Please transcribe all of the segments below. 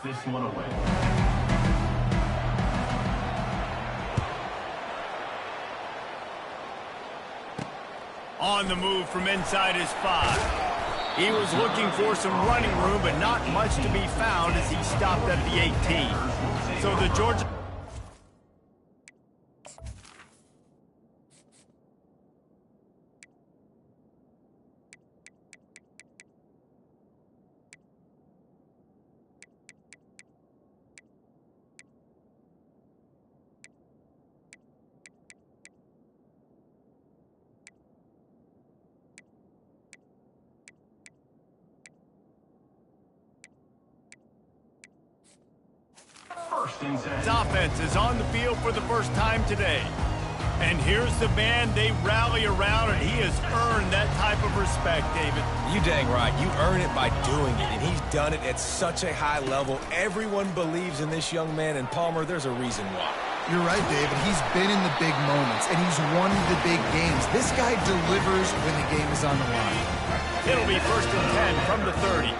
this one away. On the move from inside his 5. He was looking for some running room, but not much to be found as he stopped at the 18. So the Georgia... His offense is on the field for the first time today. And here's the man they rally around, and he has earned that type of respect, David. You dang right. You earn it by doing it, and he's done it at such a high level. Everyone believes in this young man, and Palmer, there's a reason why. You're right, David. He's been in the big moments, and he's won the big games. This guy delivers when the game is on the line. It'll be 1st and 10 from the 30.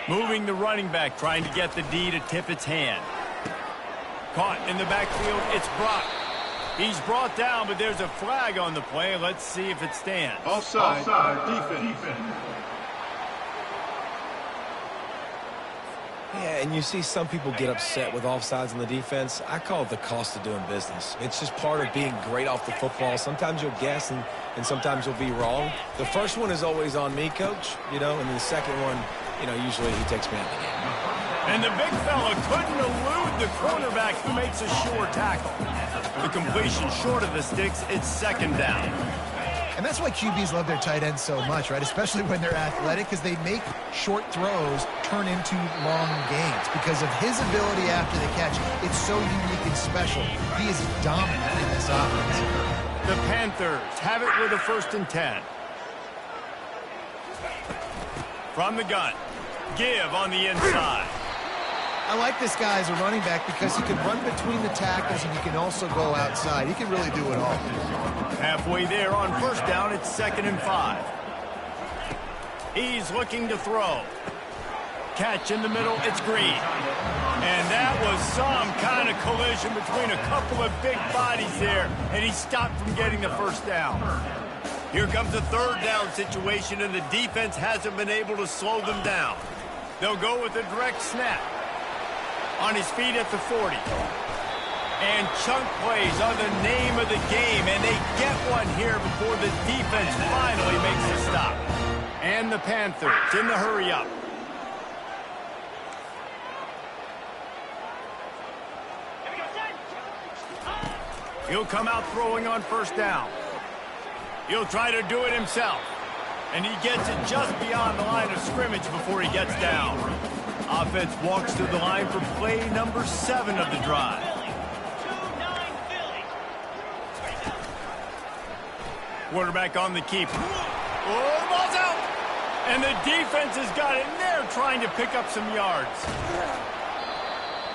Moving the running back, trying to get the D to tip its hand. Caught in the backfield, it's Brock. He's brought down, but there's a flag on the play. Let's see if it stands. Offside. Defense. Yeah, and you see some people get upset with offsides on the defense. I call it the cost of doing business. It's just part of being great off the football. Sometimes you'll guess, and sometimes you'll be wrong. The first one is always on me, Coach, and then the second one, usually he takes me out of the game. And the big fella couldn't elude the cornerback who makes a sure tackle. The completion short of the sticks, it's 2nd down. And that's why QBs love their tight ends so much, right? Especially when they're athletic, because they make short throws turn into long gains. Because of his ability after the catch, it's so unique and special. He is dominant in this offense. The Panthers have it with a 1st and 10. From the gun, give on the inside. I like this guy as a running back because he can run between the tackles and he can also go outside. He can really do it all. Halfway there on 1st down, it's 2nd and 5. He's looking to throw. Catch in the middle, it's Green. And that was some kind of collision between a couple of big bodies there, and he stopped from getting the 1st down. Here comes a 3rd down situation, and the defense hasn't been able to slow them down. They'll go with a direct snap. On his feet at the 40. And chunk plays are the name of the game, and they get one here before the defense finally makes a stop. And the Panthers in the hurry-up. He'll come out throwing on 1st down. He'll try to do it himself. And he gets it just beyond the line of scrimmage before he gets down. Offense walks to the line for play number 7 of the drive. Quarterback on the keeper. Oh, the ball's out! And the defense has got it in there trying to pick up some yards.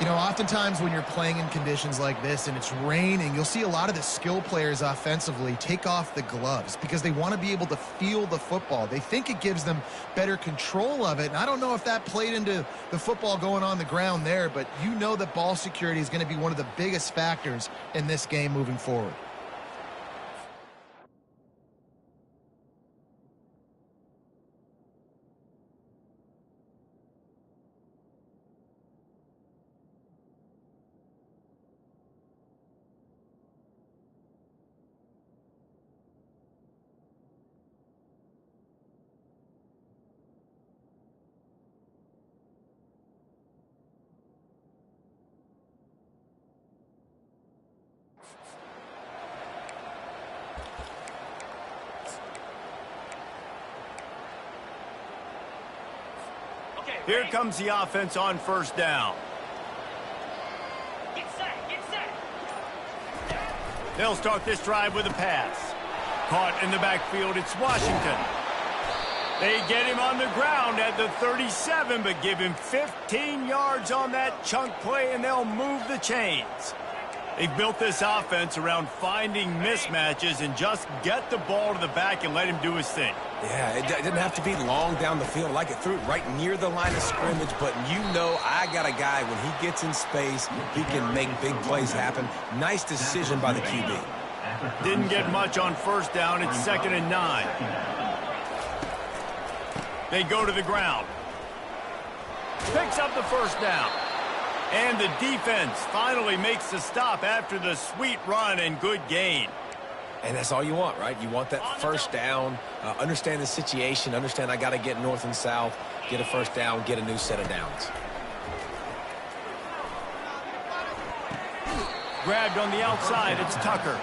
Oftentimes when you're playing in conditions like this and it's raining, you'll see a lot of the skill players offensively take off the gloves because they want to be able to feel the football. They think it gives them better control of it. And I don't know if that played into the football going on the ground there, but that ball security is going to be one of the biggest factors in this game moving forward. Here comes the offense on 1st down. Get set. They'll start this drive with a pass. Caught in the backfield, it's Washington. They get him on the ground at the 37, but give him 15 yards on that chunk play, and they'll move the chains. They've built this offense around finding mismatches and just get the ball to the back and let him do his thing. Yeah, it didn't have to be long down the field. Like it threw it right near the line of scrimmage, but you know I got a guy, when he gets in space, he can make big plays happen. Nice decision by the QB. Didn't get much on first down. It's 2nd and 9. They go to the ground. Picks up the first down. And the defense finally makes the stop after the sweet run and good gain. And that's all you want, right? You want that first down, understand the situation, understand I got to get north and south, get a first down, get a new set of downs. Grabbed on the outside, it's Tucker.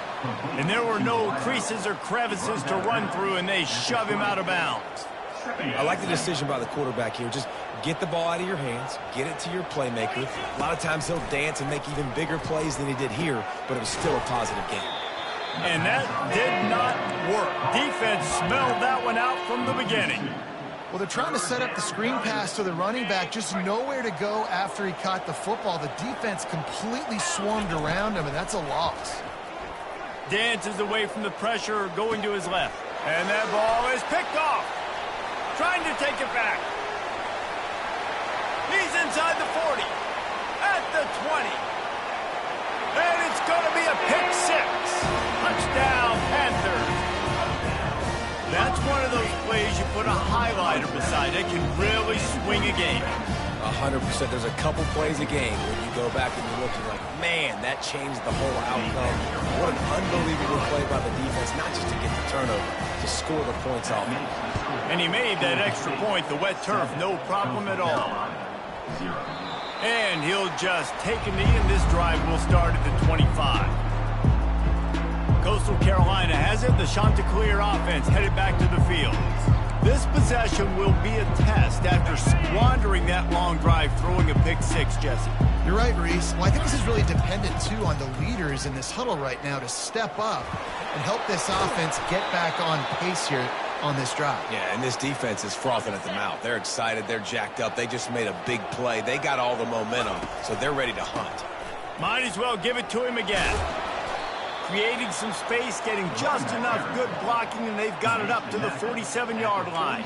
And there were no creases or crevices to run through, and they shove him out of bounds. I like the decision by the quarterback here. Just get the ball out of your hands, get it to your playmaker. A lot of times he'll dance and make even bigger plays than he did here, but it was still a positive game. And that did not work. Defense smelled that one out from the beginning. Well, they're trying to set up the screen pass to the running back, just nowhere to go after he caught the football. The defense completely swarmed around him, and that's a loss. Dances away from the pressure, going to his left. And that ball is picked off. Trying to take it back. He's inside the 40. At the 20. And it's going to be a pick six. Touchdown, Panthers. That's one of those plays you put a highlighter beside it, can really swing a game. 100%. There's a couple plays a game when you go back and you look and you're like, man, that changed the whole outcome. What an unbelievable play by the defense, not just to get the turnover, to score the points off. And he made that extra point, the wet turf, no problem at all. And he'll just take a knee, and this drive will start at the 25. Coastal Carolina has it. The Chanticleer offense headed back to the field. This possession will be a test after squandering that long drive, throwing a pick six, Jesse. You're right, Reese. Well, I think this is really dependent, too, on the leaders in this huddle right now to step up and help this offense get back on pace here on this drive. Yeah, and this defense is frothing at the mouth. They're excited. They're jacked up. They just made a big play. They got all the momentum, so they're ready to hunt. Might as well give it to him again. Creating some space, getting just enough good blocking, and they've got it up to the 47-yard line.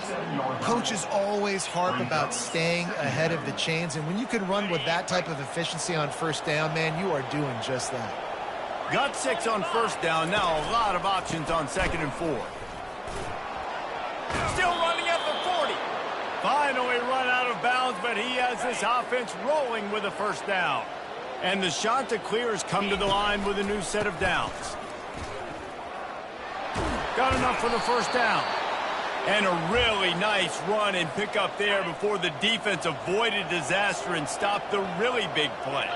Coaches always harp about staying ahead of the chains, and when you can run with that type of efficiency on first down, man, you are doing just that. Got 6 on first down. Now a lot of options on 2nd and 4. Still running at the 40. Finally run out of bounds, but he has this offense rolling with a first down. And the Chanticleers come to the line with a new set of downs. Got enough for the first down. And a really nice run and pick up there before the defense avoided disaster and stopped the really big play.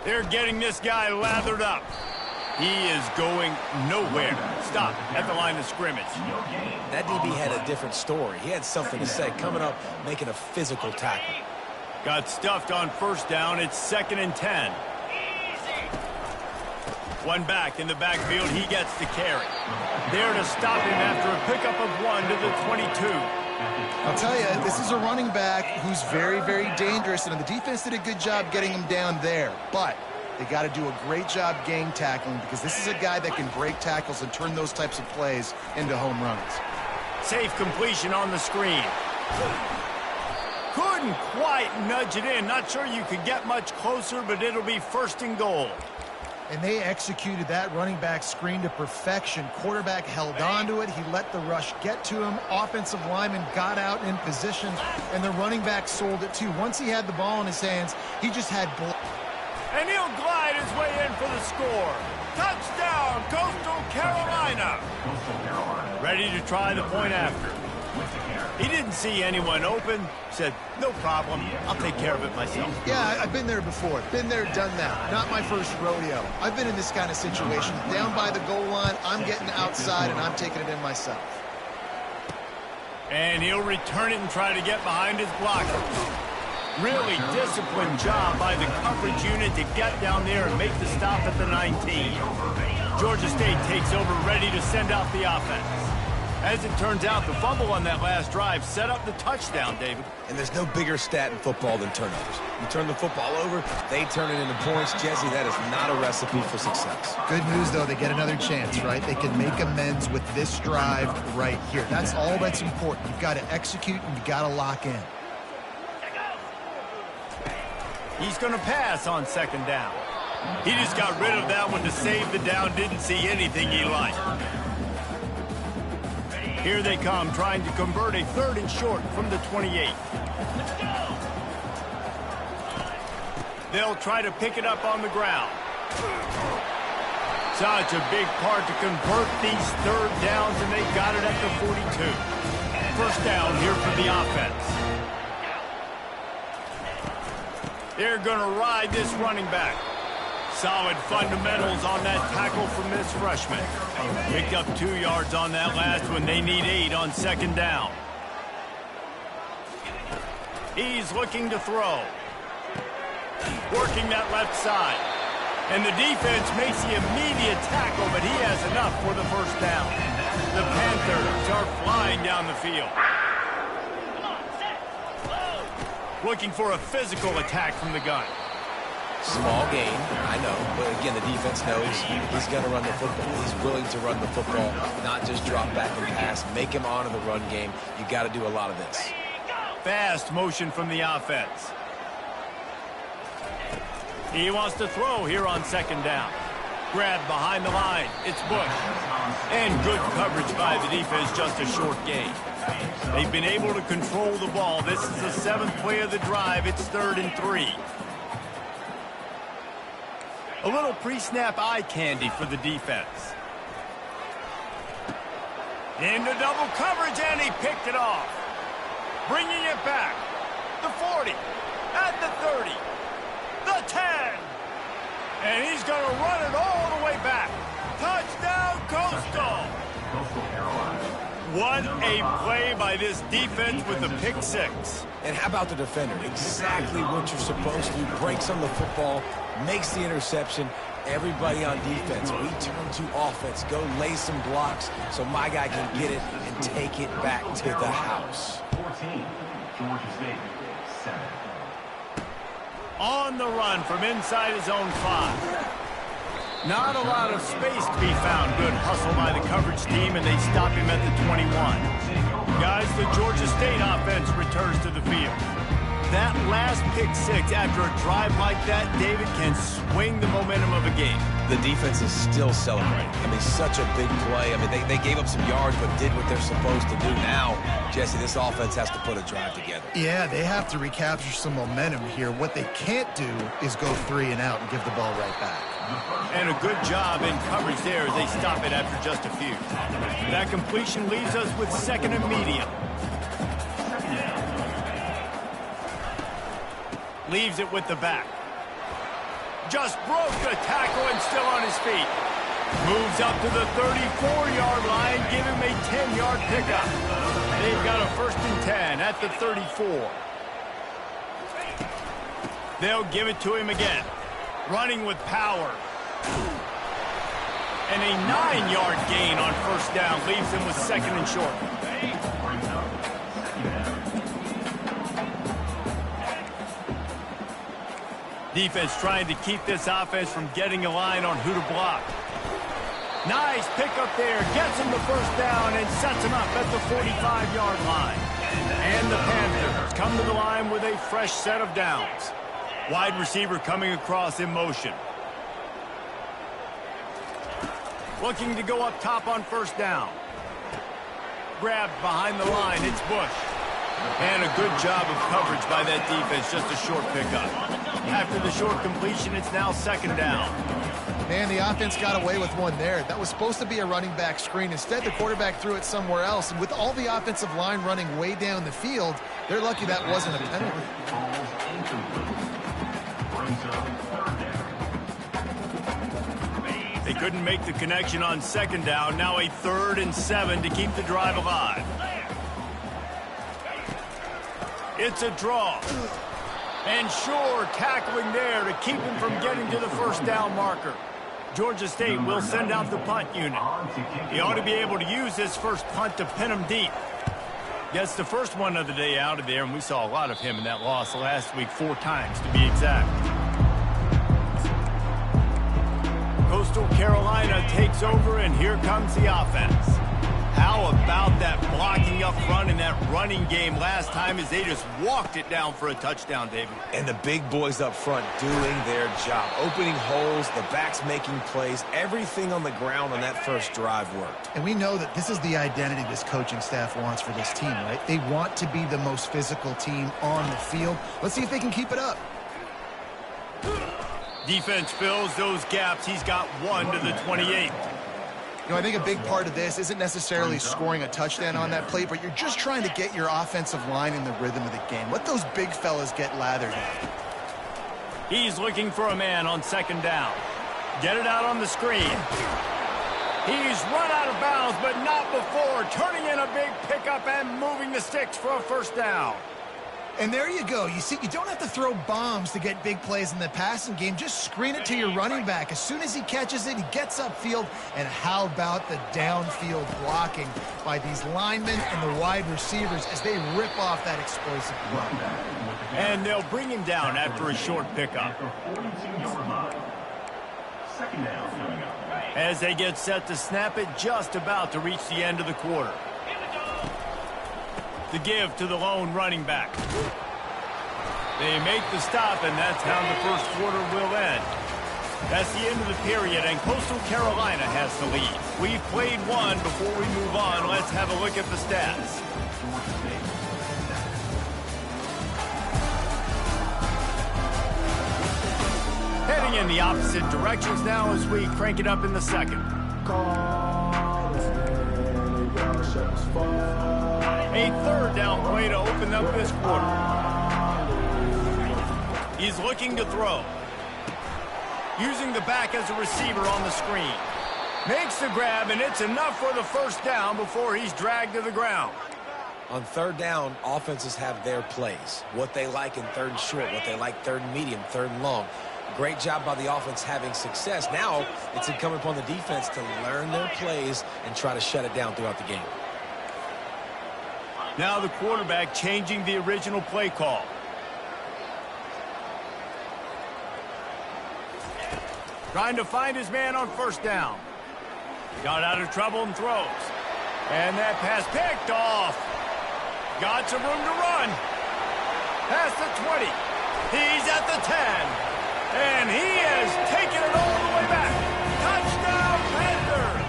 They're getting this guy lathered up. He is going nowhere. Stop at the line of scrimmage. That DB had a different story. He had something to say, coming up, making a physical tackle. Got stuffed on first down. It's 2nd and 10. One back in the backfield. He gets the carry. There to stop him after a pickup of 1 to the 22. I'll tell you, this is a running back who's very, very dangerous, and the defense did a good job getting him down there. But they got to do a great job gang tackling, because this is a guy that can break tackles and turn those types of plays into home runs. Safe completion on the screen. Couldn't quite nudge it in. Not sure you could get much closer, but it'll be 1st and goal. And they executed that running back screen to perfection. Quarterback held on to it. He let the rush get to him. Offensive lineman got out in position, and the running back sold it too. Once he had the ball in his hands, he just had... And he'll glide his way in for the score. Touchdown, Coastal Carolina. Ready to try the point after. He didn't see anyone open. Said, no problem. I'll take care of it myself. Yeah, I've been there before. Been there, done that. Not my first rodeo. I've been in this kind of situation. Down by the goal line, I'm getting outside, and I'm taking it in myself. And he'll return it and try to get behind his blockers. Really disciplined job by the coverage unit to get down there and make the stop at the 19. Georgia State takes over, ready to send out the offense. As it turns out, the fumble on that last drive set up the touchdown, David. And there's no bigger stat in football than turnovers. You turn the football over, they turn it into points. Jesse, that is not a recipe for success. Good news, though, they get another chance, right? They can make amends with this drive right here. That's all that's important. You've got to execute and you've got to lock in. He's going to pass on second down. He just got rid of that one to save the down. Didn't see anything he liked. Here they come, trying to convert a 3rd and short from the 28. They'll try to pick it up on the ground. Such a big part to convert these 3rd downs, and they got it at the 42. First down here for the offense. They're going to ride this running back. Solid fundamentals on that tackle from this freshman. Picked up 2 yards on that last one. They need 8 on second down. He's looking to throw. Working that left side. And the defense makes the immediate tackle, but he has enough for the first down. The Panthers are flying down the field. Looking for a physical attack from the gun. Small gain, I know, but again, the defense knows he's going to run the football. He's willing to run the football, not just drop back and pass. Make him honor the run game. You got to do a lot of this. Fast motion from the offense. He wants to throw here on second down. Grab behind the line. It's Bush. And good coverage by the defense, just a short gain. They've been able to control the ball. This is the 7th play of the drive. It's 3rd and 3. A little pre-snap eye candy for the defense. Into double coverage, and he picked it off. Bringing it back. The 40. At the 30. The 10. And he's going to run it all the way back. Touchdown, Coastal. What a play by this defense with the pick 6. And how about the defender? Exactly what you're supposed to do. Breaks on the football, makes the interception. Everybody on defense, we turn to offense. Go lay some blocks so my guy can get it and take it back to the house. 14, Georgia State, 7. On the run from inside his own 5. Not a lot of space to be found. Good hustle by the coverage team, and they stop him at the 21. Guys, the Georgia State offense returns to the field. That last pick 6 after a drive like that, David, can swing the momentum of a game. The defense is still celebrating. I mean, such a big play. I mean, they gave up some yards but did what they're supposed to do. Now, Jesse, this offense has to put a drive together. Yeah, they have to recapture some momentum here. What they can't do is go 3 and out and give the ball right back. And a good job in coverage there as they stop it after just a few. That completion leaves us with 2nd and medium. Leaves it with the back. Just broke the tackle and still on his feet. Moves up to the 34-yard line. Give him a 10-yard pickup. They've got a 1st and 10 at the 34. They'll give it to him again. Running with power. And a 9-yard gain on 1st down. Leaves him with 2nd and short. Defense trying to keep this offense from getting a line on who to block. Nice pickup there. Gets him the 1st down and sets him up at the 45-yard line. And the Panthers come to the line with a fresh set of downs. Wide receiver coming across in motion. Looking to go up top on 1st down. Grabbed behind the line. It's Bush. And a good job of coverage by that defense. Just a short pickup. After the short completion, it's now 2nd down. Man, the offense got away with one there. That was supposed to be a running back screen. Instead, the quarterback threw it somewhere else. And with all the offensive line running way down the field, they're lucky that wasn't a penalty. They couldn't make the connection on 2nd down. Now a 3rd and 7 to keep the drive alive. It's a draw. And Shore tackling there to keep him from getting to the 1st down marker. Georgia State will send out the punt unit. He ought to be able to use this first punt to pin him deep. Gets the first one of the day out of there, and we saw a lot of him in that loss last week, 4 times to be exact. Coastal Carolina takes over, and here comes the offense. How about that blocking up front in that running game last time as they just walked it down for a touchdown, David? And the big boys up front doing their job. Opening holes, the backs making plays. Everything on the ground on that first drive worked. And we know that this is the identity this coaching staff wants for this team, right? They want to be the most physical team on the field. Let's see if they can keep it up. Defense fills those gaps. He's got 1 to the 28. You know, I think a big part of this isn't necessarily scoring a touchdown on that play, but you're just trying to get your offensive line in the rhythm of the game. Let those big fellas get lathered in. He's looking for a man on 2nd down. Get it out on the screen. He's run out of bounds, but not before turning in a big pickup and moving the sticks for a 1st down. And there you go. You see, you don't have to throw bombs to get big plays in the passing game. Just screen it to your running back. As soon as he catches it, he gets upfield. And how about the downfield blocking by these linemen and the wide receivers as they rip off that explosive run. And they'll bring him down after a short pickup. As they get set to snap it, just about to reach the end of the quarter. The give to the lone running back. They make the stop, and that's how the first quarter will end. That's the end of the period, and Coastal Carolina has the lead. We've played one. Before we move on, let's have a look at the stats. Heading in the opposite directions now as we crank it up in the second. A 3rd down play to open up this quarter. He's looking to throw. Using the back as a receiver on the screen. Makes the grab, and it's enough for the 1st down before he's dragged to the ground. On 3rd down, offenses have their plays. What they like in 3rd and short, what they like 3rd and medium, 3rd and long. Great job by the offense having success. Now it's incumbent upon the defense to learn their plays and try to shut it down throughout the game. Now the quarterback changing the original play call. Trying to find his man on 1st down. Got out of trouble and throws. And that pass picked off. Got some room to run. Past the 20. He's at the 10. And he has taken it all the way back. Touchdown, Panthers!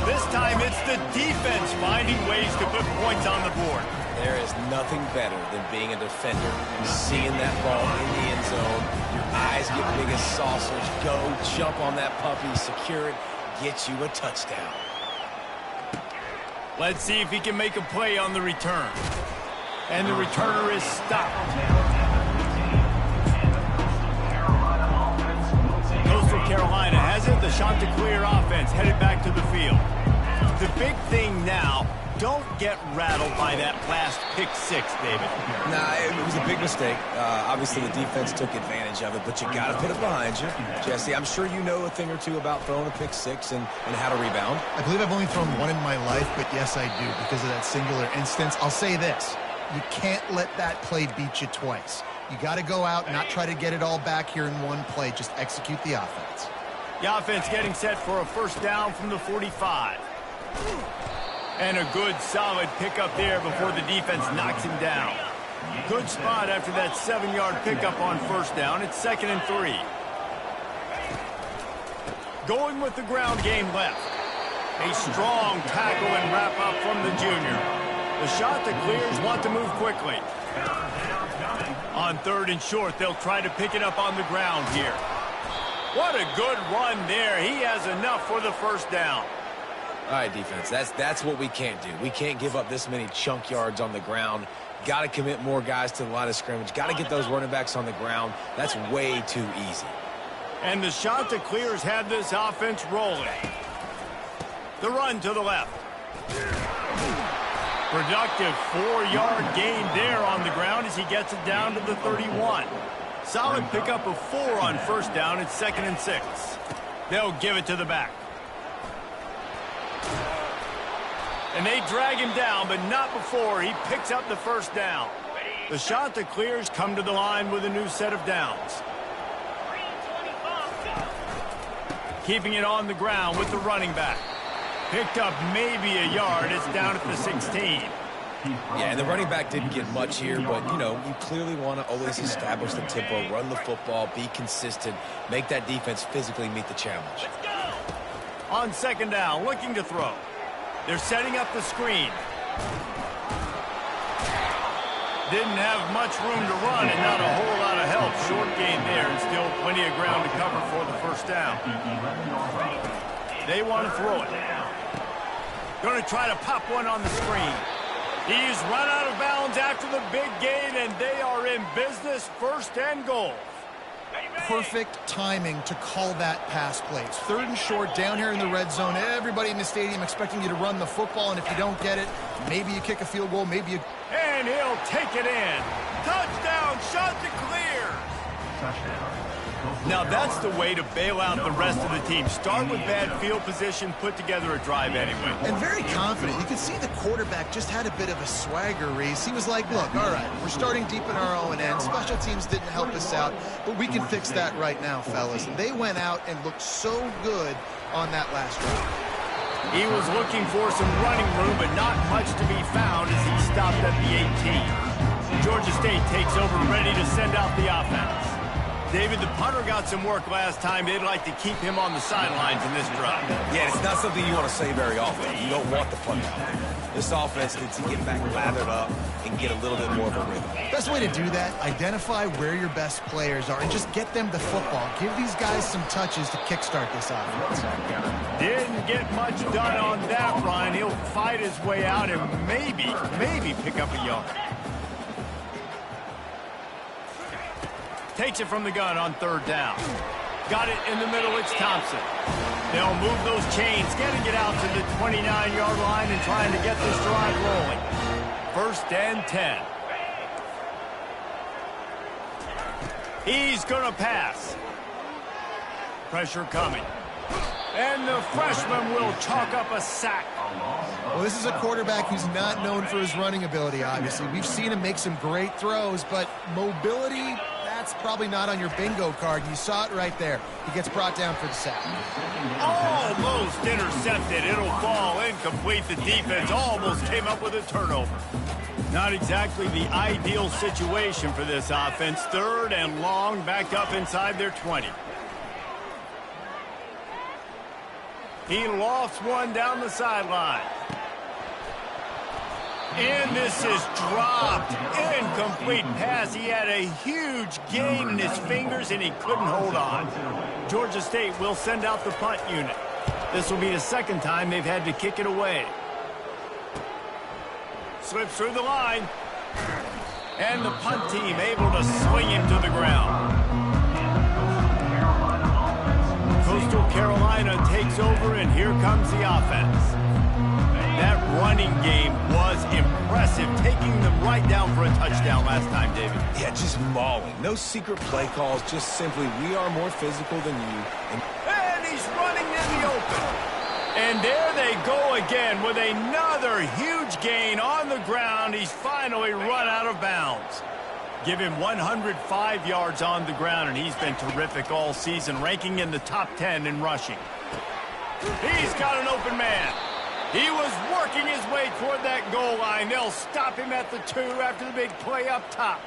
This time it's the defense finding ways to put points on the board. There is nothing better than being a defender. Seeing that ball in the end zone, your eyes get big as saucers. Go, jump on that puppy, secure it, get you a touchdown. Let's see if he can make a play on the return. And the returner is stopped. Coastal Carolina has it. The Chanticleer offense headed back to the field. The big thing now, don't get rattled by that last pick 6, David. Nah, it was a big mistake. Obviously, the defense took advantage of it, but you got to put it behind you. Jesse, I'm sure you know a thing or two about throwing a pick 6 and how to rebound. I believe I've only thrown one in my life, but yes, I do because of that singular instance. I'll say this. You can't let that play beat you twice. You got to go out and not try to get it all back here in one play. Just execute the offense. The offense getting set for a 1st down from the 45. And a good, solid pickup there before the defense knocks him down. Good spot after that 7-yard pickup on 1st down. It's 2nd and 3. Going with the ground game left. A strong tackle and wrap up from the junior. The Chanticleers want to move quickly. On 3rd and short, they'll try to pick it up on the ground here. What a good run there. He has enough for the 1st down. All right, defense, that's what we can't do. We can't give up this many chunk yards on the ground. Got to commit more guys to the line of scrimmage. Got to get those running backs on the ground. That's way too easy. And the Chanticleers have this offense rolling. The run to the left. Productive 4-yard gain there on the ground as he gets it down to the 31. Solid pickup of 4 on first down. It's 2nd and 6. They'll give it to the back. And they drag him down, but not before he picks up the first down. The shot that clears come to the line with a new set of downs. Keeping it on the ground with the running back. Picked up maybe a yard. It's down at the 16. Yeah, and the running back didn't get much here, but, you know, you clearly want to always establish the tempo, run the football, be consistent, make that defense physically meet the challenge. On 2nd down, looking to throw. They're setting up the screen. Didn't have much room to run and not a whole lot of help. Short gain there and still plenty of ground to cover for the first down. They want to throw it. Going to try to pop one on the screen. He's run out of bounds after the big gain, and they are in business, 1st and goal. Perfect timing to call that pass play. It's 3rd and short down here in the red zone. Everybody in the stadium expecting you to run the football, and if you don't get it, maybe you kick a field goal, maybe you... And he'll take it in. Touchdown, shot to clear. Touchdown. Now that's the way to bail out the rest of the team. Start with bad field position, put together a drive anyway. And very confident. You can see the quarterback just had a bit of a swagger, Reese. He was like, look, all right, we're starting deep in our own end. Special teams didn't help us out, but we can fix that right now, fellas. And they went out and looked so good on that last drive. He was looking for some running room, but not much to be found as he stopped at the 18. Georgia State takes over, ready to send out the offense. David, the punter got some work last time. They'd like to keep him on the sidelines in this drive. Yeah, it's not something you want to say very often. You don't want the punter out there. This offense needs to get back lathered up and get a little bit more of a rhythm. Best way to do that, identify where your best players are and just get them the football. Give these guys some touches to kickstart this offense. Didn't get much done on that run. He'll fight his way out and maybe pick up a yard. Takes it from the gun on 3rd down. Got it in the middle, it's Thompson. They'll move those chains, getting it out to the 29-yard line and trying to get this drive rolling. 1st and 10. He's gonna pass. Pressure coming. And the freshman will chalk up a sack. Well, this is a quarterback who's not known for his running ability, obviously. We've seen him make some great throws, but mobility, that's probably not on your bingo card. You saw it right there. He gets brought down for the sack. Almost intercepted. It'll fall incomplete. The defense almost came up with a turnover. Not exactly the ideal situation for this offense. 3rd and long, back up inside their 20. He lost one down the sideline. And this is dropped. Incomplete pass. He had a huge gain in his fingers, and he couldn't hold on. Georgia State will send out the punt unit. This will be the 2nd time they've had to kick it away. Slips through the line. And the punt team able to swing him to the ground. Coastal Carolina takes over, and here comes the offense. That running game was impressive, taking them right down for a touchdown last time, David. Yeah, just mauling. No secret play calls, just simply, we are more physical than you. And he's running in the open. And there they go again with another huge gain on the ground. He's finally run out of bounds. Give him 105 yards on the ground, and he's been terrific all season, ranking in the top 10 in rushing. He's got an open man. He was working his way toward that goal line. They'll stop him at the 2 after the big play up top.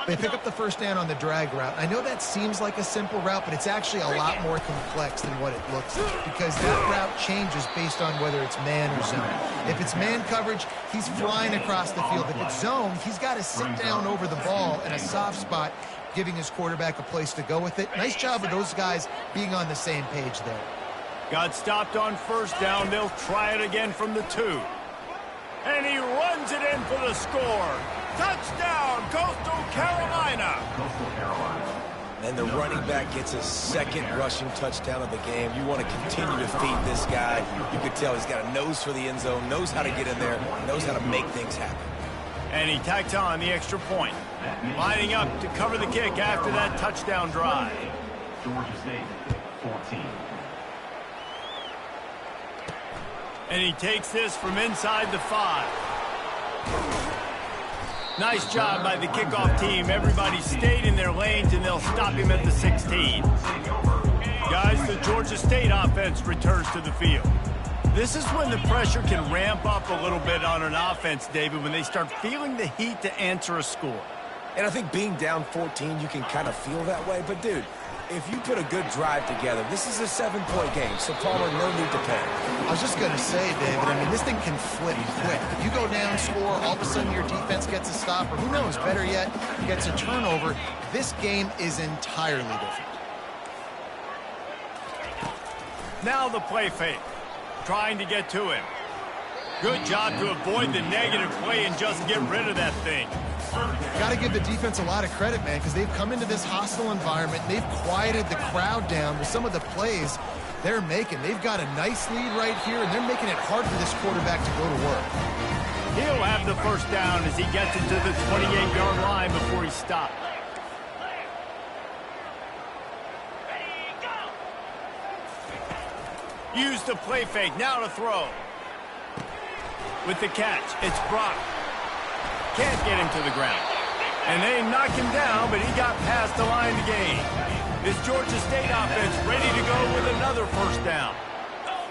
They pick up the first down on the drag route. I know that seems like a simple route, but it's actually a lot more complex than what it looks like because that route changes based on whether it's man or zone. If it's man coverage, he's flying across the field. If it's zone, he's got to sit down over the ball in a soft spot, giving his quarterback a place to go with it. Nice job of those guys being on the same page there. Got stopped on first down. They'll try it again from the 2. And he runs it in for the score. Touchdown, Coastal Carolina. And the running back gets his 2nd rushing touchdown of the game. You want to continue to feed this guy. You could tell he's got a nose for the end zone, knows how to get in there, knows how to make things happen. And he tacks on the extra point. Lining up to cover the kick after that touchdown drive. Georgia State, 14. And he takes this from inside the 5. Nice job by the kickoff team. Everybody stayed in their lanes, and they'll stop him at the 16. Guys, the Georgia State offense returns to the field. This is when the pressure can ramp up a little bit on an offense, David, when they start feeling the heat to answer a score. And I think being down 14, you can kind of feel that way. But, dude, if you put a good drive together, this is a 7-point game, so Palmer, no need to panic. I was just going to say, David, I mean, this thing can flip quick. If you go down, score, all of a sudden your defense gets a stop, or who knows, better yet, gets a turnover. This game is entirely different. Now the play fake. Trying to get to him. Good job to avoid the negative play and just get rid of that thing. Got to give the defense a lot of credit, man, because they've come into this hostile environment. They've quieted the crowd down with some of the plays they're making. They've got a nice lead right here, and they're making it hard for this quarterback to go to work. He'll have the first down as he gets it to the 28-yard line before he stops. Use the play fake. Now to throw. With the catch, it's Brock. Can't get him to the ground. And they knock him down, but he got past the line to gain. This Georgia State offense ready to go with another first down.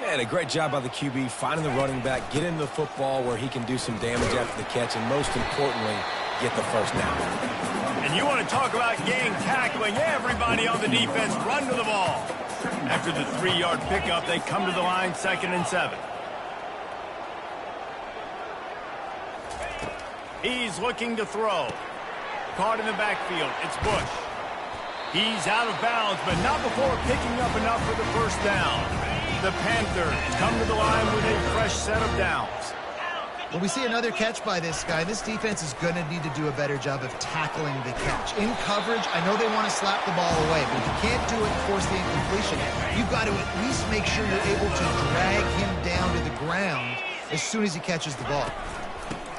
Man, a great job by the QB, finding the running back, getting the football where he can do some damage after the catch, and most importantly, get the first down. And you want to talk about gang tackling, everybody on the defense run to the ball. After the 3-yard pickup, they come to the line 2nd and 7. He's looking to throw. Caught in the backfield. It's Bush. He's out of bounds, but not before picking up enough for the first down. The Panthers come to the line with a fresh set of downs. Well, we see another catch by this guy. This defense is going to need to do a better job of tackling the catch. In coverage, I know they want to slap the ball away, but if you can't do it and force the incompletion, you've got to at least make sure you're able to drag him down to the ground as soon as he catches the ball.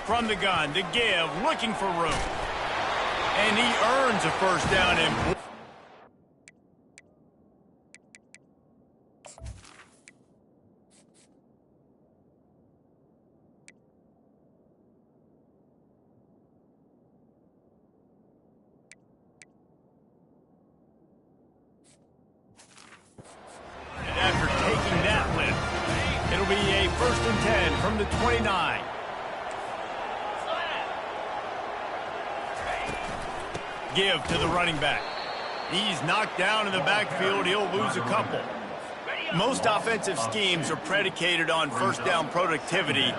From the gun to give, looking for room. And he earns a first down. And after taking that lift, it'll be a 1st and 10 from the 29. Give to the running back. He's knocked down in the backfield. He'll lose a couple. Most offensive schemes are predicated on first down productivity.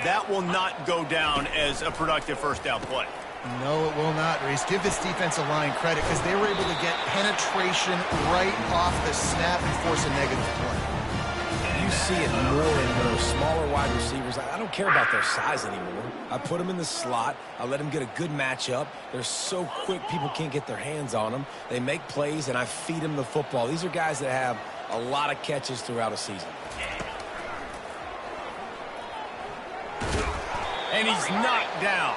That will not go down as a productive first down play. No, it will not, Reese. Give this defensive line credit because they were able to get penetration right off the snap and force a negative play. You see it more in those smaller wide receivers. I don't care about their size anymore. I put them in the slot. I let them get a good matchup. They're so quick, people can't get their hands on them. They make plays, and I feed them the football. These are guys that have a lot of catches throughout a season. And he's knocked down.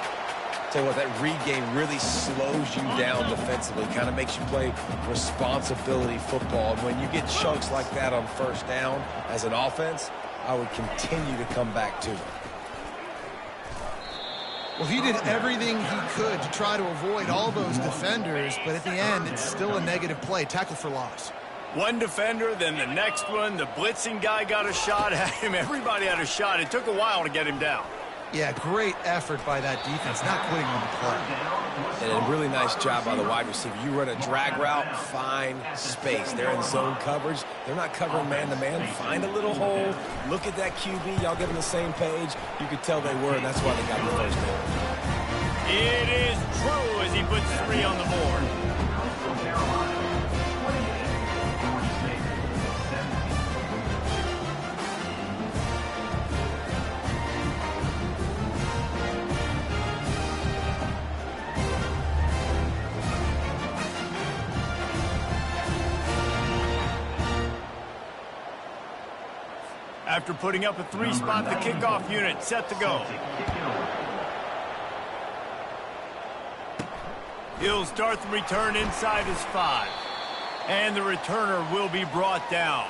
Tell you what, that read game really slows you down defensively, kind of makes you play responsibility football. And when you get chunks like that on first down as an offense, I would continue to come back to it. Well, he did everything he could to try to avoid all those defenders, but at the end, it's still a negative play. Tackle for loss. One defender, then the next one. The blitzing guy got a shot at him. Everybody had a shot. It took a while to get him down. Yeah, great effort by that defense, not quitting on the play. And a really nice job by the wide receiver. You run a drag route, find space. They're in zone coverage. They're not covering man-to-man. Find a little hole. Look at that QB. Y'all get on the same page. You could tell they were, and that's why they got the first down. It is true as he puts 3 on the board. After putting up a 3-spot, the kickoff unit set to go. He'll start the return inside his 5. And the returner will be brought down.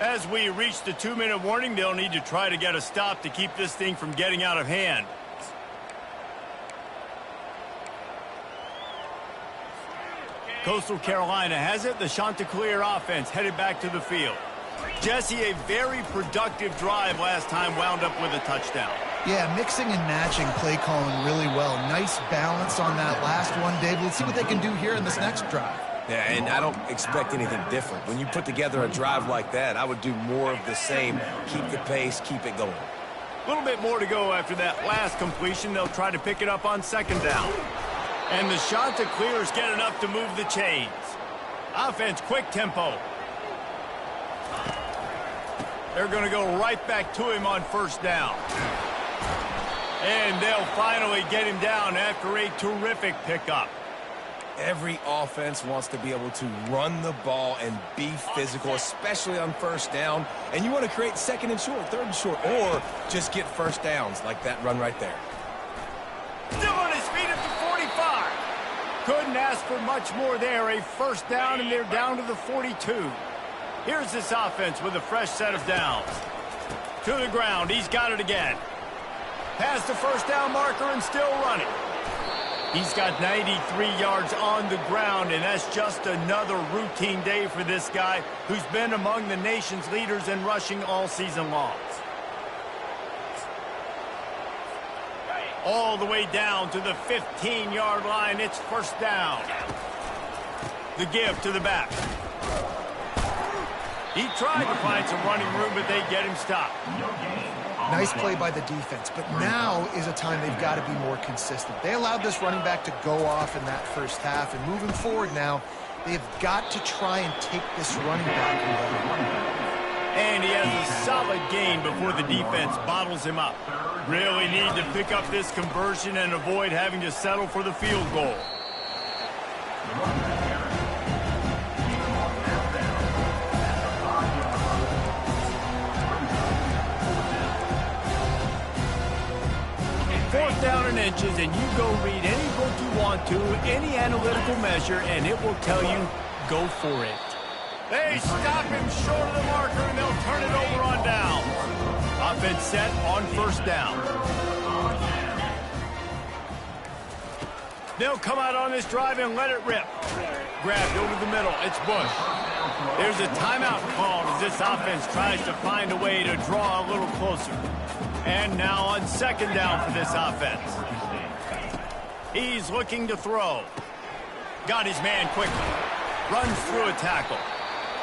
As we reach the 2-minute warning, they'll need to try to get a stop to keep this thing from getting out of hand. Coastal Carolina has it. The Chanticleer offense headed back to the field. Jesse, a very productive drive last time wound up with a touchdown. Yeah, mixing and matching play calling really well. Nice balance on that last one, Dave. Let's see what they can do here in this next drive. Yeah, and I don't expect anything different. When you put together a drive like that, I would do more of the same. Keep the pace, keep it going. A little bit more to go after that last completion. They'll try to pick it up on 2nd down. And the Chanticleers get enough to move the chains. Offense, quick tempo. They're going to go right back to him on 1st down. And they'll finally get him down after a terrific pickup. Every offense wants to be able to run the ball and be physical, especially on 1st down. And you want to create 2nd and short, 3rd and short, or just get 1st downs like that run right there. Still on his feet at the 45. Couldn't ask for much more there. A 1st down, and they're down to the 42. Here's this offense with a fresh set of downs. To the ground. He's got it again. Past the 1st down marker and still running. He's got 93 yards on the ground, and that's just another routine day for this guy who's been among the nation's leaders in rushing all season long. All the way down to the 15-yard line. It's 1st down. The give to the back. He tried to find some running room, but they get him stopped. Nice play by the defense, but now is a time they've got to be more consistent. They allowed this running back to go off in that 1st half, and moving forward now, they've got to try and take this running back away. And he has a solid gain before the defense bottles him up. Really need to pick up this conversion and avoid having to settle for the field goal. Fourth down and inches, and you go read any book you want to, any analytical measure, and it will tell you, go for it. They stop him short of the marker, and they'll turn it over on down. Offense set on 1st down. They'll come out on this drive and let it rip. Grabbed over the middle. It's Bush. There's a timeout called as this offense tries to find a way to draw a little closer. And now on 2nd down for this offense. He's looking to throw. Got his man quickly. Runs through a tackle.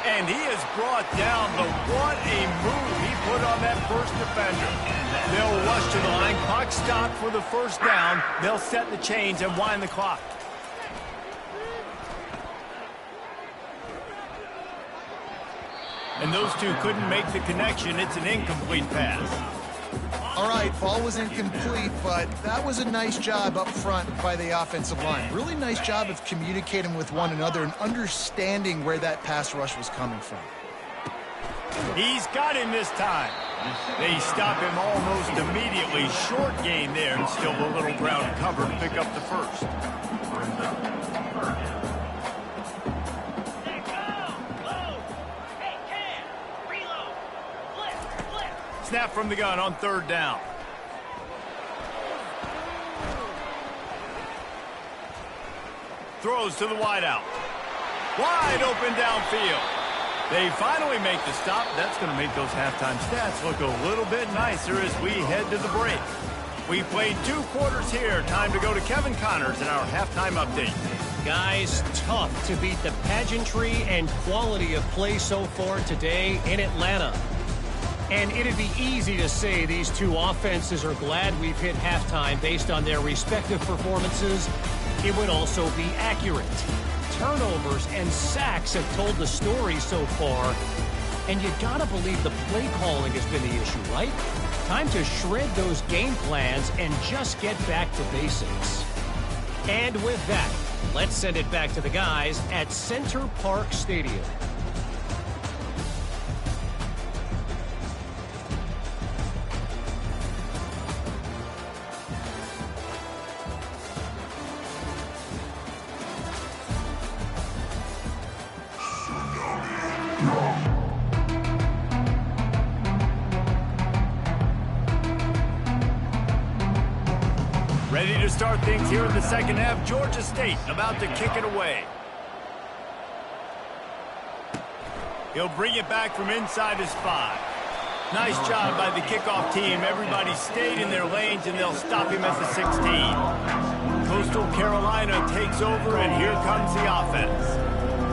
And he is brought down, but what a move he put on that 1st defender. They'll rush to the line. Clock stopped for the 1st down. They'll set the chains and wind the clock. And those two couldn't make the connection. It's an incomplete pass. All right, ball was incomplete, but that was a nice job up front by the offensive line. Really nice job of communicating with one another and understanding where that pass rush was coming from. He's got him this time. They stop him almost immediately. Short gain there, and still a little ground cover to pick up the 1st. Snap from the gun on 3rd down. Throws to the wideout. Wide open downfield. They finally make the stop. That's going to make those halftime stats look a little bit nicer as we head to the break. We played 2 quarters here. Time to go to Kevin Connors in our halftime update. Guys, tough to beat the pageantry and quality of play so far today in Atlanta. And it'd be easy to say these two offenses are glad we've hit halftime based on their respective performances. It would also be accurate. Turnovers and sacks have told the story so far. And you gotta believe the play calling has been the issue, right? Time to shred those game plans and just get back to basics. And with that, let's send it back to the guys at Center Park Stadium. Ready to start things here in the second half. Georgia State about to kick it away. He'll bring it back from inside his 5. Nice job by the kickoff team. Everybody stayed in their lanes, and they'll stop him at the 16. Coastal Carolina takes over, and here comes the offense.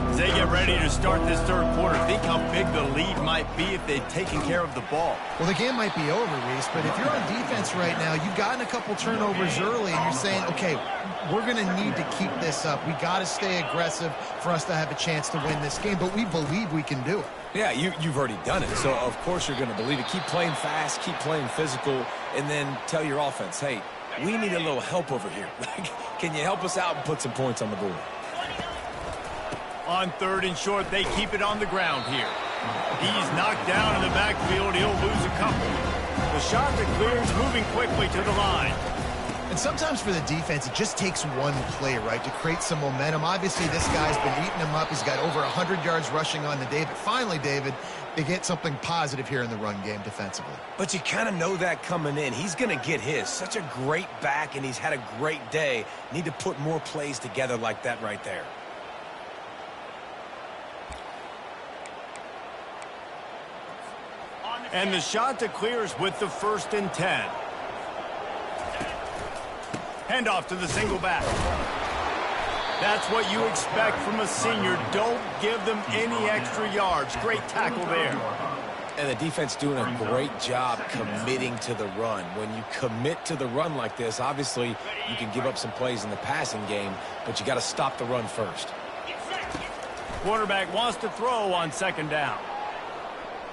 As they get ready to start this third quarter, think how big the lead might be if they'd taken care of the ball. Well, the game might be over, Reese, but if you're on defense right now, you've gotten a couple turnovers early, and you're saying, okay, we're going to need to keep this up. We got to stay aggressive for us to have a chance to win this game, but we believe we can do it. Yeah, you've already done it, so of course you're going to believe it. Keep playing fast, keep playing physical, and then tell your offense, hey, we need a little help over here. Can you help us out and put some points on the board? On third and short, they keep it on the ground here. He's knocked down in the backfield. He'll lose a couple. The shot that clears, moving quickly to the line. And sometimes for the defense, it just takes one play, right, to create some momentum. Obviously, this guy's been eating him up. He's got over 100 yards rushing on the day. But finally, David, they get something positive here in the run game defensively. But you kind of know that coming in. He's going to get his. Such a great back, and he's had a great day. Need to put more plays together like that right there. And the shot that clears with the 1st and 10. Handoff to the single back. That's what you expect from a senior. Don't give them any extra yards. Great tackle there. And the defense doing a great job committing to the run. When you commit to the run like this, obviously you can give up some plays in the passing game, but you got to stop the run first. Quarterback wants to throw on 2nd down.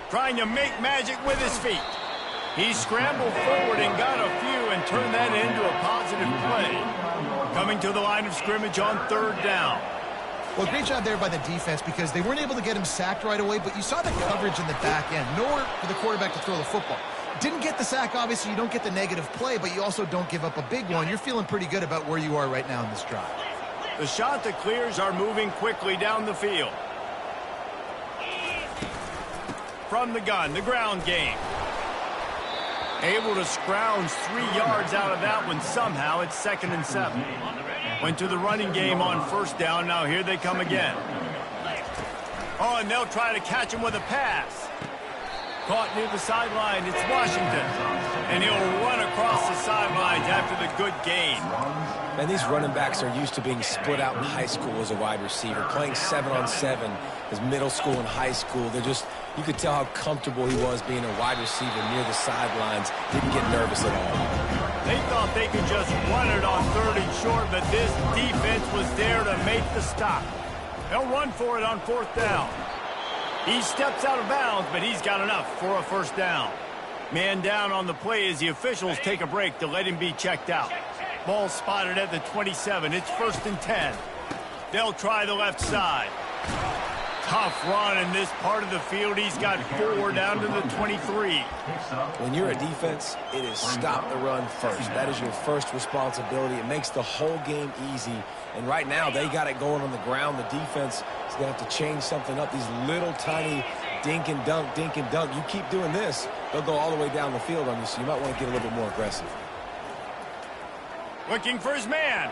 Trying to make magic with his feet. He scrambled forward and got a few and turned that into a positive play. Coming to the line of scrimmage on 3rd down. Well, great job there by the defense because they weren't able to get him sacked right away, but you saw the coverage in the back end. Nowhere for the quarterback to throw the football. Didn't get the sack, obviously. You don't get the negative play, but you also don't give up a big one. You're feeling pretty good about where you are right now in this drive. The shot that clears are moving quickly down the field. From the gun, the ground game. Able to scrounge 3 yards out of that one somehow. It's 2nd and 7. Went to the running game on 1st down. Now here they come again. Oh, and they'll try to catch him with a pass. Caught near the sideline. It's Washington. And he'll run across the sidelines after the good gain. And these running backs are used to being split out in high school as a wide receiver, playing 7-on-7 as middle school and high school. They're just, you could tell how comfortable he was being a wide receiver near the sidelines. Didn't get nervous at all. They thought they could just run it on 3rd and short, but this defense was there to make the stop. They'll run for it on 4th down. He steps out of bounds, but he's got enough for a 1st down. Man down on the play as the officials take a break to let him be checked out. Ball spotted at the 27. It's 1st and 10. They'll try the left side. Tough run in this part of the field. He's got 4 down to the 23. When you're a defense, it is stop the run first. That is your first responsibility. It makes the whole game easy. And right now, they got it going on the ground. The defense is going to have to change something up. These little tiny dink and dunk, dink and dunk. You keep doing this, they'll go all the way down the field on you, so you might want to get a little bit more aggressive. Looking for his man.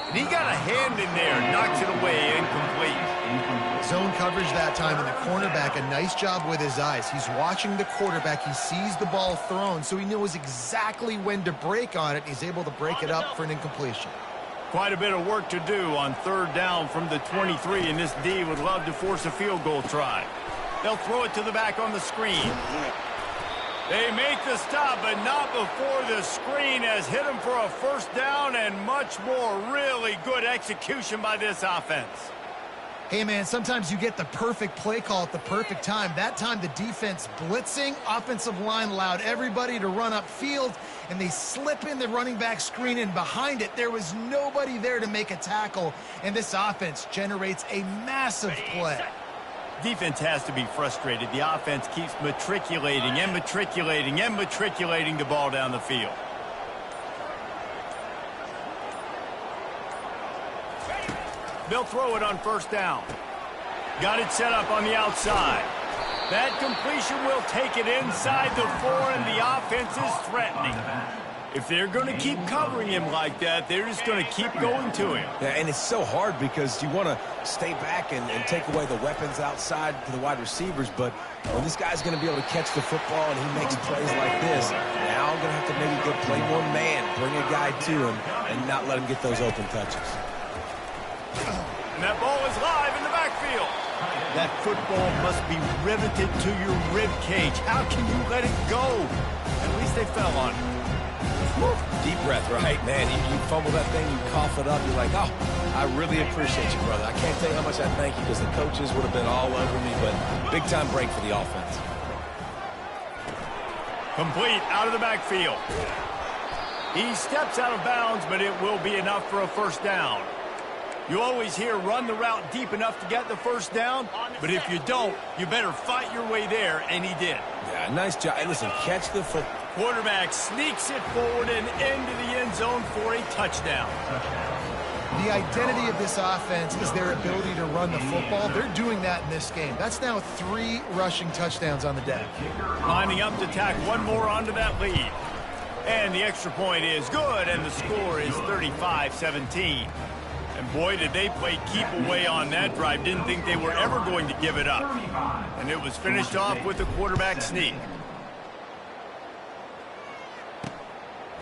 And he got a hand in there, knocks it away, incomplete. Zone coverage that time, and the cornerback, a nice job with his eyes. He's watching the quarterback. He sees the ball thrown, so he knows exactly when to break on it. He's able to break it up for an incompletion. Quite a bit of work to do on 3rd down from the 23, and this D would love to force a field goal try. They'll throw it to the back on the screen. They make the stop, but not before the screen has hit them for a 1st down and much more. Really good execution by this offense. Hey, man, sometimes you get the perfect play call at the perfect time. That time, the defense blitzing, offensive line allowed everybody to run upfield, and they slip in the running back screen, and behind it, there was nobody there to make a tackle, and this offense generates a massive play. Defense has to be frustrated. The offense keeps matriculating and matriculating and matriculating the ball down the field. They'll throw it on 1st down. Got it set up on the outside. That completion will take it inside the 4, and the offense is threatening. If they're going to keep covering him like that, they're just going to keep going to him. Yeah, and it's so hard because you want to stay back and take away the weapons outside to the wide receivers, but when this guy's going to be able to catch the football and he makes plays like this, now I'm going to have to maybe go play more man, bring a guy to him, and not let him get those open touches. And that ball is live in the backfield. That football must be riveted to your rib cage. How can you let it go? At least they fell on it. Woo. Deep breath, right? Man, you fumble that thing, you cough it up, you're like, oh, I really appreciate you, brother. I can't tell you how much I thank you because the coaches would have been all over me, but big-time break for the offense. Complete out of the backfield. He steps out of bounds, but it will be enough for a first down. You always hear run the route deep enough to get the first down, but if you don't, you better fight your way there, and he did. Yeah, nice job. And listen, catch the football. Quarterback sneaks it forward and into the end zone for a touchdown. The identity of this offense is their ability to run the football. They're doing that in this game. That's now 3 rushing touchdowns on the day. Lining up to tack one more onto that lead. And the extra point is good, and the score is 35-17. And boy, did they play keep away on that drive. Didn't think they were ever going to give it up. And it was finished off with a quarterback sneak.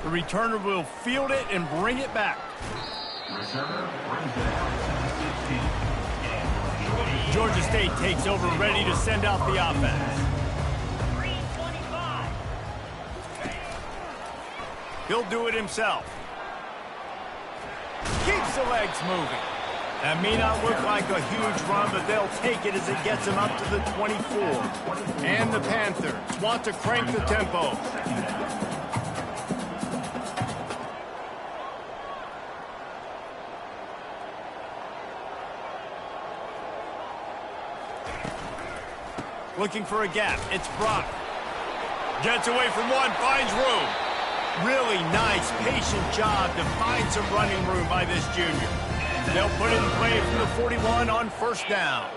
The returner will field it and bring it back. Georgia State takes over, ready to send out the offense. He'll do it himself. Keeps the legs moving. That may not look like a huge run, but they'll take it as it gets him up to the 24. And the Panthers want to crank the tempo. Looking for a gap. It's Brock. Gets away from one, finds room. Really nice, patient job to find some running room by this junior. They'll put it in play from the 41 on first down.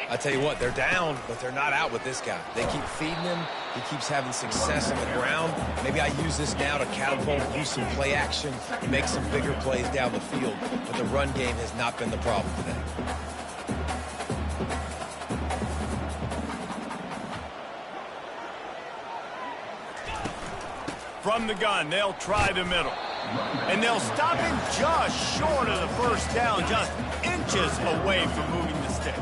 I tell you what, they're down, but they're not out with this guy. They keep feeding him. He keeps having success on the ground. Maybe I use this now to catapult, use some play action, and make some bigger plays down the field. But the run game has not been the problem today. From the gun, they'll try the middle. And they'll stop him just short of the first down, just inches away from moving the sticks.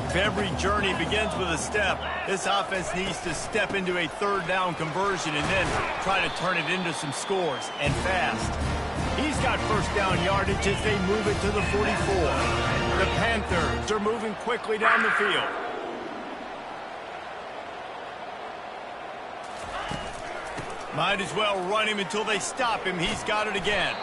If every journey begins with a step, this offense needs to step into a third down conversion and then try to turn it into some scores, and fast. He's got first down yardage as they move it to the 44. The Panthers are moving quickly down the field. Might as well run him until they stop him. He's got it again.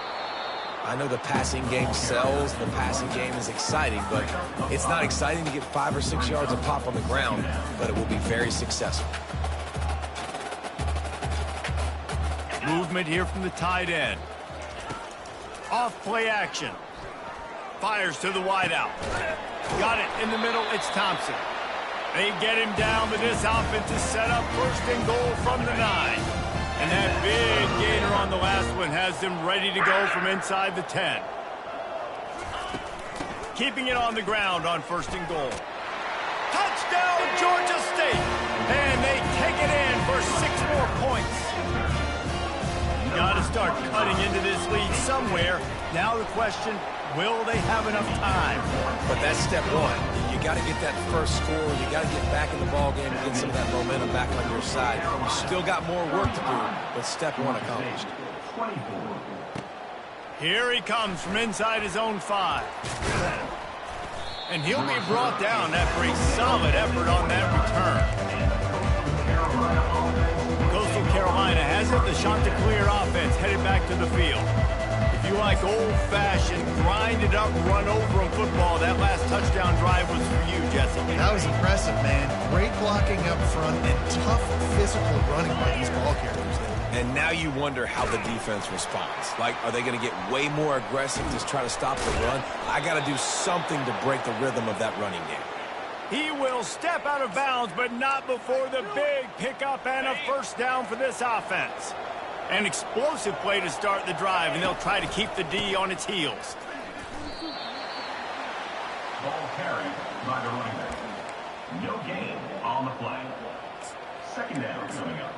I know the passing game sells, the passing game is exciting, but it's not exciting to get 5 or 6 yards of pop on the ground, but it will be very successful. Movement here from the tight end. Off play action. Fires to the wideout. Got it in the middle. It's Thompson. They get him down, but this offense is set up first and goal from the 9. And that big gainer on the last one has them ready to go from inside the 10. Keeping it on the ground on first and goal. Touchdown, Georgia State! And they take it in for 6 more points. You got to start cutting into this lead somewhere. Now the question, will they have enough time? But that's step one. You got to get that first score. You got to get back in the ball game and get some of that momentum back on your side. You still got more work to do, but step one accomplished. Here he comes from inside his own 5. And he'll be brought down after a solid effort on that return. Coastal Carolina has it. The Chanticleer offense headed back to the field. If you like old-fashioned, grinded-up, run-over football, that last touchdown drive was for you, Jesse. That was impressive, man. Great blocking up front and tough physical running by these ball carriers there. And now you wonder how the defense responds. Like, are they going to get way more aggressive to try to stop the run? I got to do something to break the rhythm of that running game. He will step out of bounds, but not before the big pickup and a first down for this offense. An explosive play to start the drive, and they'll try to keep the D on its heels. Ball carried by the running back. No gain on the play. Second down coming up.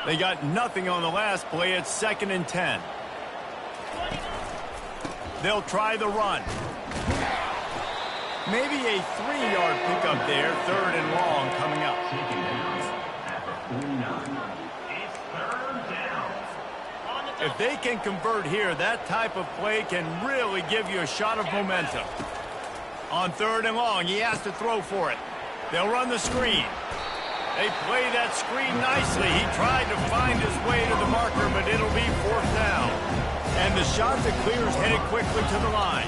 They got nothing on the last play. It's 2nd and 10. They'll try the run. Maybe a 3-yard pickup there. 3rd and long coming up. Taken down at the 49. It's 3rd down. If they can convert here, that type of play can really give you a shot of momentum. On 3rd and long, he has to throw for it. They'll run the screen. They play that screen nicely. He tried to find his way to the marker, but it'll be 4th down. And the shot that clears headed quickly to the line.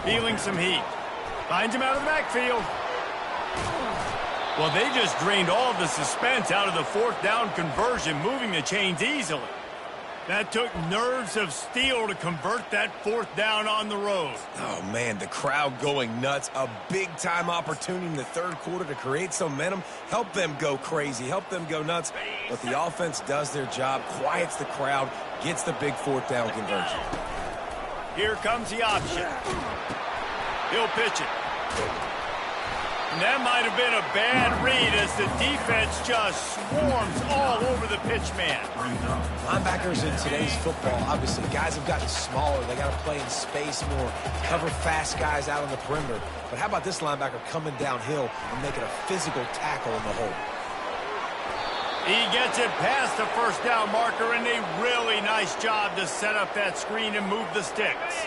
Feeling some heat. Finds him out of the backfield. Well, they just drained all of the suspense out of the 4th down conversion, moving the chains easily. That took nerves of steel to convert that 4th down on the road. Oh, man, the crowd going nuts. A big-time opportunity in the 3rd quarter to create some momentum, help them go crazy, help them go nuts. But the offense does their job, quiets the crowd, gets the big 4th down conversion. Here comes the option. He'll pitch it. And that might have been a bad read as the defense just swarms all over the pitch man. Linebackers in today's football, obviously, guys have gotten smaller. They got to play in space more, cover fast guys out on the perimeter. But how about this linebacker coming downhill and making a physical tackle in the hole? He gets it past the 1st down marker, and a really nice job to set up that screen and move the sticks.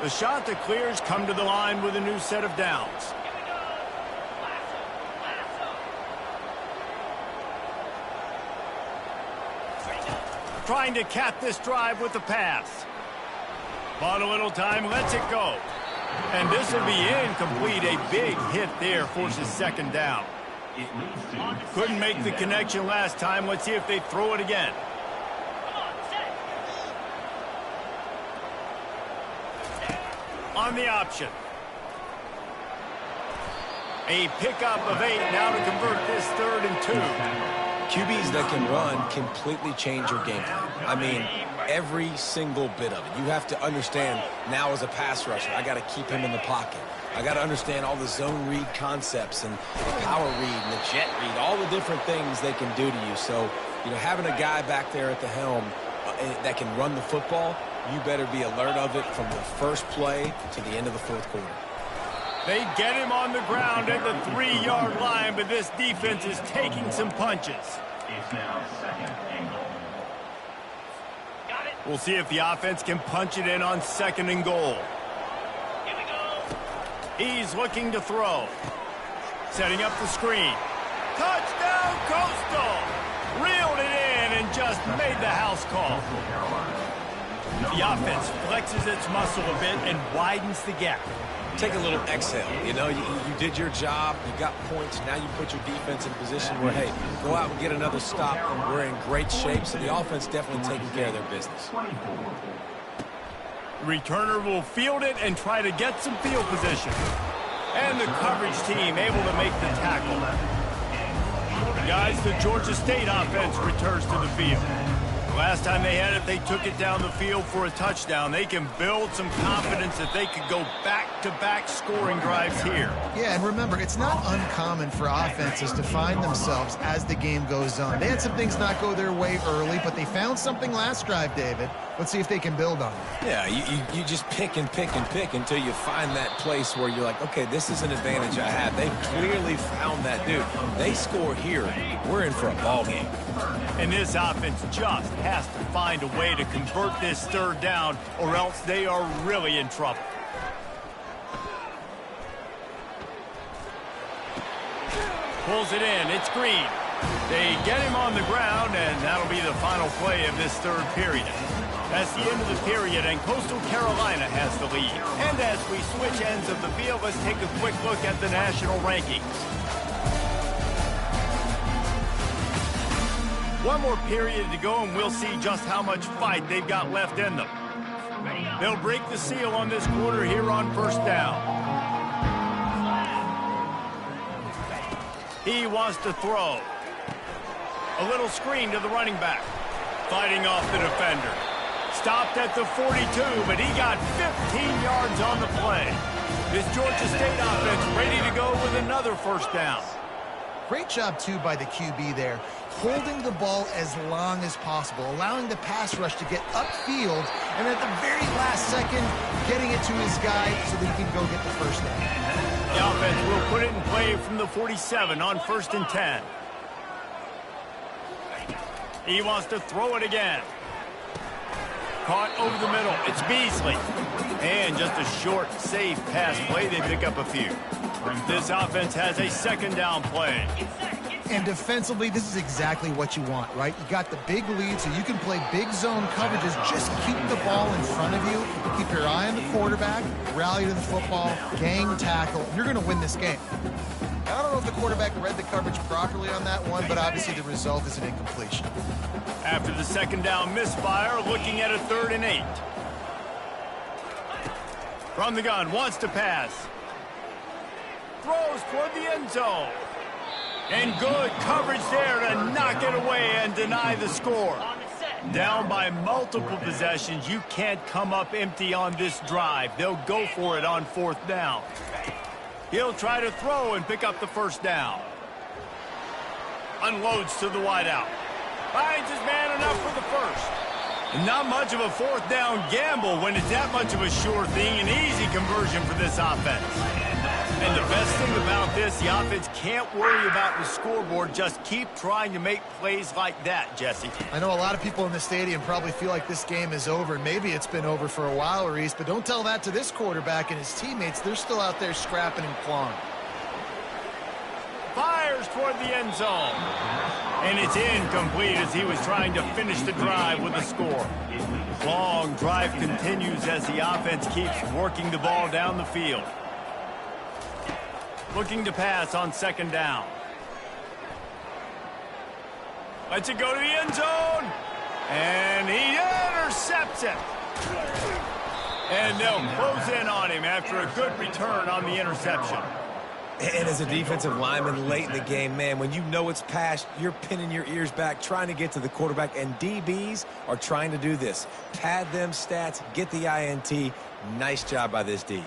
The shot that clears come to the line with a new set of downs. Trying to cap this drive with the pass. Bought a little time, lets it go. And this will be incomplete. A big hit there forces 2nd down. Couldn't make the connection last time. Let's see if they throw it again. On the option. A pickup of 8 now to convert this 3rd and 2. QBs that can run completely change your game plan. I mean, every single bit of it. You have to understand now as a pass rusher, I got to keep him in the pocket. I got to understand all the zone read concepts and the power read and the jet read, all the different things they can do to you. So, you know, having a guy back there at the helm that can run the football, you better be alert of it from the first play to the end of the 4th quarter. They get him on the ground at the 3-yard line, but this defense is taking some punches. It's now 2nd and goal. We'll see if the offense can punch it in on 2nd and goal. Here we go. He's looking to throw. Setting up the screen. Touchdown, Coastal! Reeled it in and just made the house call. The offense flexes its muscle a bit and widens the gap. Take a little exhale. You know, you did your job. You got points. Now you put your defense in a position where, hey, go out and get another stop. We're in great shape, so the offense definitely taking care of their business. The returner will field it and try to get some field position. And the coverage team able to make the tackle. Guys, the Georgia State offense returns to the field. Last time they had it, they took it down the field for a touchdown. They can build some confidence that they could go back-to-back scoring drives here. Yeah, and remember, it's not uncommon for offenses to find themselves as the game goes on. They had some things not go their way early, but they found something last drive, David. Let's see if they can build on it. Yeah, you just pick and pick and pick until you find that place where you're like, okay, this is an advantage I have. They clearly found that, dude. They score here, we're in for a ball game. And this offense just has to find a way to convert this 3rd down, or else they are really in trouble. Pulls it in. It's Green. They get him on the ground, and that'll be the final play of this 3rd period. That's the end of the period, and Coastal Carolina has the lead. And as we switch ends of the field, let's take a quick look at the national rankings. One more period to go, and we'll see just how much fight they've got left in them. Ready up. They'll break the seal on this quarter here on first down. He wants to throw. A little screen to the running back. Fighting off the defender. Stopped at the 42, but he got 15 yards on the play. This Georgia State offense ready to go with another first down. Great job, too, by the QB there, holding the ball as long as possible, allowing the pass rush to get upfield, and at the very last second, getting it to his guy so that he can go get the first down. The offense will put it in play from the 47 on 1st and 10. He wants to throw it again. Caught over the middle. It's Beasley. And just a short, safe pass play. They pick up a few. This offense has a second down play. And defensively, this is exactly what you want, right? You got the big lead, so you can play big zone coverages. Just keep the ball in front of you. Keep your eye on the quarterback. Rally to the football. Gang tackle. You're going to win this game. I don't know if the quarterback read the coverage properly on that one, but obviously the result is an incompletion. After the second down misfire, looking at a 3rd and 8. From the gun, wants to pass. Throws toward the end zone. And good coverage there to knock it away and deny the score. Down by multiple possessions, you can't come up empty on this drive. They'll go for it on 4th down. He'll try to throw and pick up the first down. Unloads to the wideout. Finds his man enough for the first. Not much of a 4th down gamble when it's that much of a sure thing. An easy conversion for this offense. And the best thing about this, the offense can't worry about the scoreboard. Just keep trying to make plays like that, Jesse. I know a lot of people in the stadium probably feel like this game is over. Maybe it's been over for a while, Reese, but don't tell that to this quarterback and his teammates. They're still out there scrapping and clawing. Fires toward the end zone. And it's incomplete as he was trying to finish the drive with a score. Long drive continues as the offense keeps working the ball down the field. Looking to pass on 2nd down. Lets it go to the end zone. And he intercepts it. And they'll close in on him after a good return on the interception. And as a defensive lineman late in the game, man, when you know it's passed, you're pinning your ears back, trying to get to the quarterback, and DBs are trying to do this. Pad them stats, get the INT. Nice job by this D.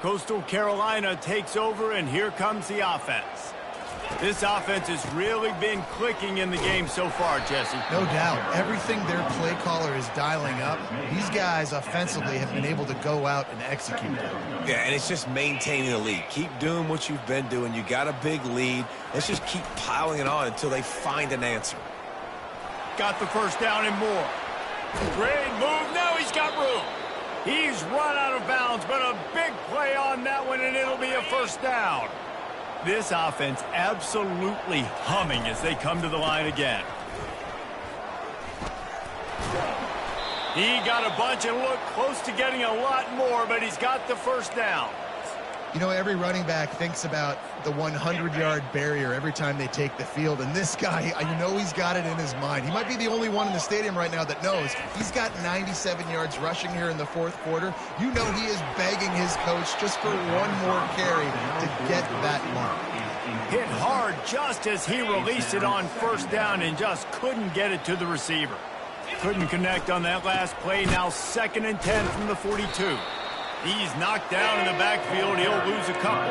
Coastal Carolina takes over, and here comes the offense. This offense has really been clicking in the game so far, Jesse. No doubt. Everything their play caller is dialing up, these guys offensively have been able to go out and execute. Yeah, and it's just maintaining the lead. Keep doing what you've been doing. You got a big lead. Let's just keep piling it on until they find an answer. Got the first down and more. Great move. Now he's got room. He's run out of bounds, but a big play on that one, and it'll be a first down. This offense absolutely humming as they come to the line again. He got a bunch and looked close to getting a lot more, but he's got the first down. You know, every running back thinks about the 100-yard barrier every time they take the field, and this guy, you know he's got it in his mind. He might be the only one in the stadium right now that knows he's got 97 yards rushing here in the 4th quarter. You know he is begging his coach just for one more carry to get that mark. Hit hard just as he released it on 1st down and just couldn't get it to the receiver. Couldn't connect on that last play. Now 2nd and 10 from the 42. He's knocked down in the backfield. He'll lose a couple.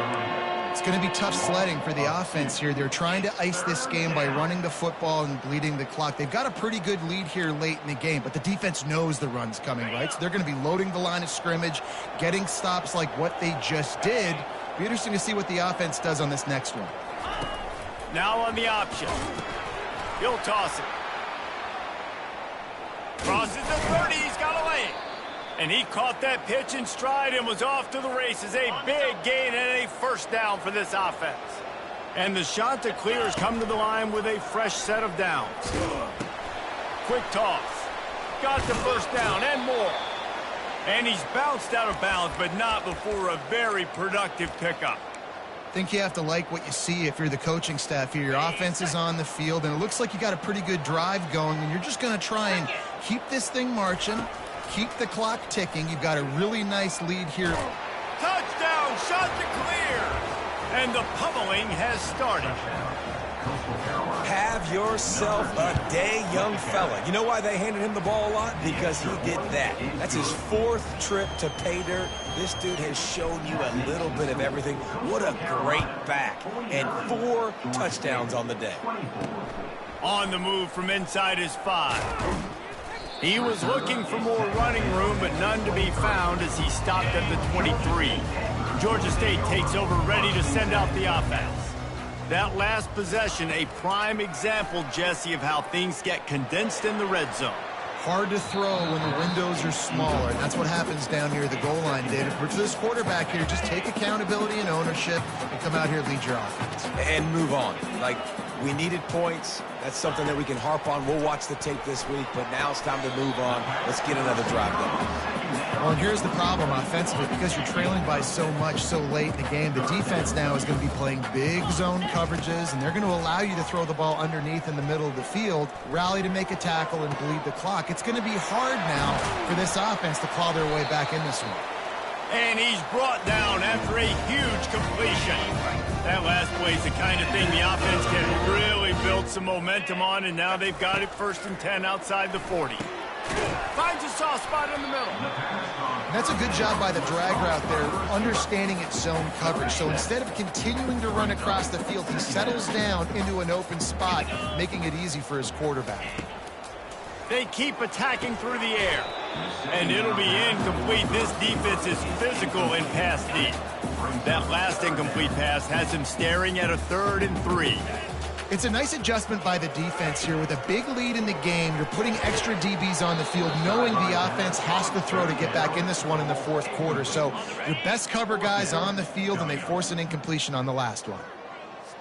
It's going to be tough sledding for the offense here. They're trying to ice this game by running the football and bleeding the clock. They've got a pretty good lead here late in the game, but the defense knows the run's coming, right? So they're going to be loading the line of scrimmage, getting stops like what they just did. Be interesting to see what the offense does on this next one. Now on the option. He'll toss it. Crosses the 30. He's got a lane. And he caught that pitch in stride and was off to the races. A big gain and a first down for this offense. And the Chanticleers come to the line with a fresh set of downs. Quick toss. Got the first down and more. And he's bounced out of bounds, but not before a very productive pickup. think you have to like what you see if you're the coaching staff here. Your offense is on the field, and it looks like you got a pretty good drive going, and you're just going to try and keep this thing marching, keep the clock ticking. You've got a really nice lead here. Touchdown, shot to clear. And the pummeling has started. Have yourself a day, young fella. You know why they handed him the ball a lot? Because he did that. That's his 4th trip to pay dirt. This dude has shown you a little bit of everything. What a great back. And 4 touchdowns on the day. On the move from inside his 5. He was looking for more running room, but none to be found as he stopped at the 23. Georgia State takes over, ready to send out the offense. That last possession, a prime example, Jesse, of how things get condensed in the red zone. Hard to throw when the windows are smaller, and that's what happens down near the goal line, David. For this quarterback here, just take accountability and ownership and come out here and lead your offense. And move on. Like, we needed points. That's something that we can harp on. We'll watch the tape this week, but now it's time to move on. Let's get another drive going. Well, and here's the problem offensively. Because you're trailing by so much so late in the game, the defense now is going to be playing big zone coverages, and they're going to allow you to throw the ball underneath in the middle of the field, rally to make a tackle, and bleed the clock. It's going to be hard now for this offense to claw their way back in this one. And he's brought down after a huge completion. That last play is the kind of thing the offense can really build some momentum on, and now they've got it 1st and 10 outside the 40. Finds a soft spot in the middle. And that's a good job by the drag route there, understanding its zone coverage. So instead of continuing to run across the field, he settles down into an open spot, making it easy for his quarterback. They keep attacking through the air. And it'll be incomplete. This defense is physical in pass deep. That last incomplete pass has him staring at a 3rd and 3. It's a nice adjustment by the defense here. With a big lead in the game, you're putting extra DBs on the field, knowing the offense has to throw to get back in this one in the 4th quarter. So your best cover guys on the field, and they force an incompletion on the last one.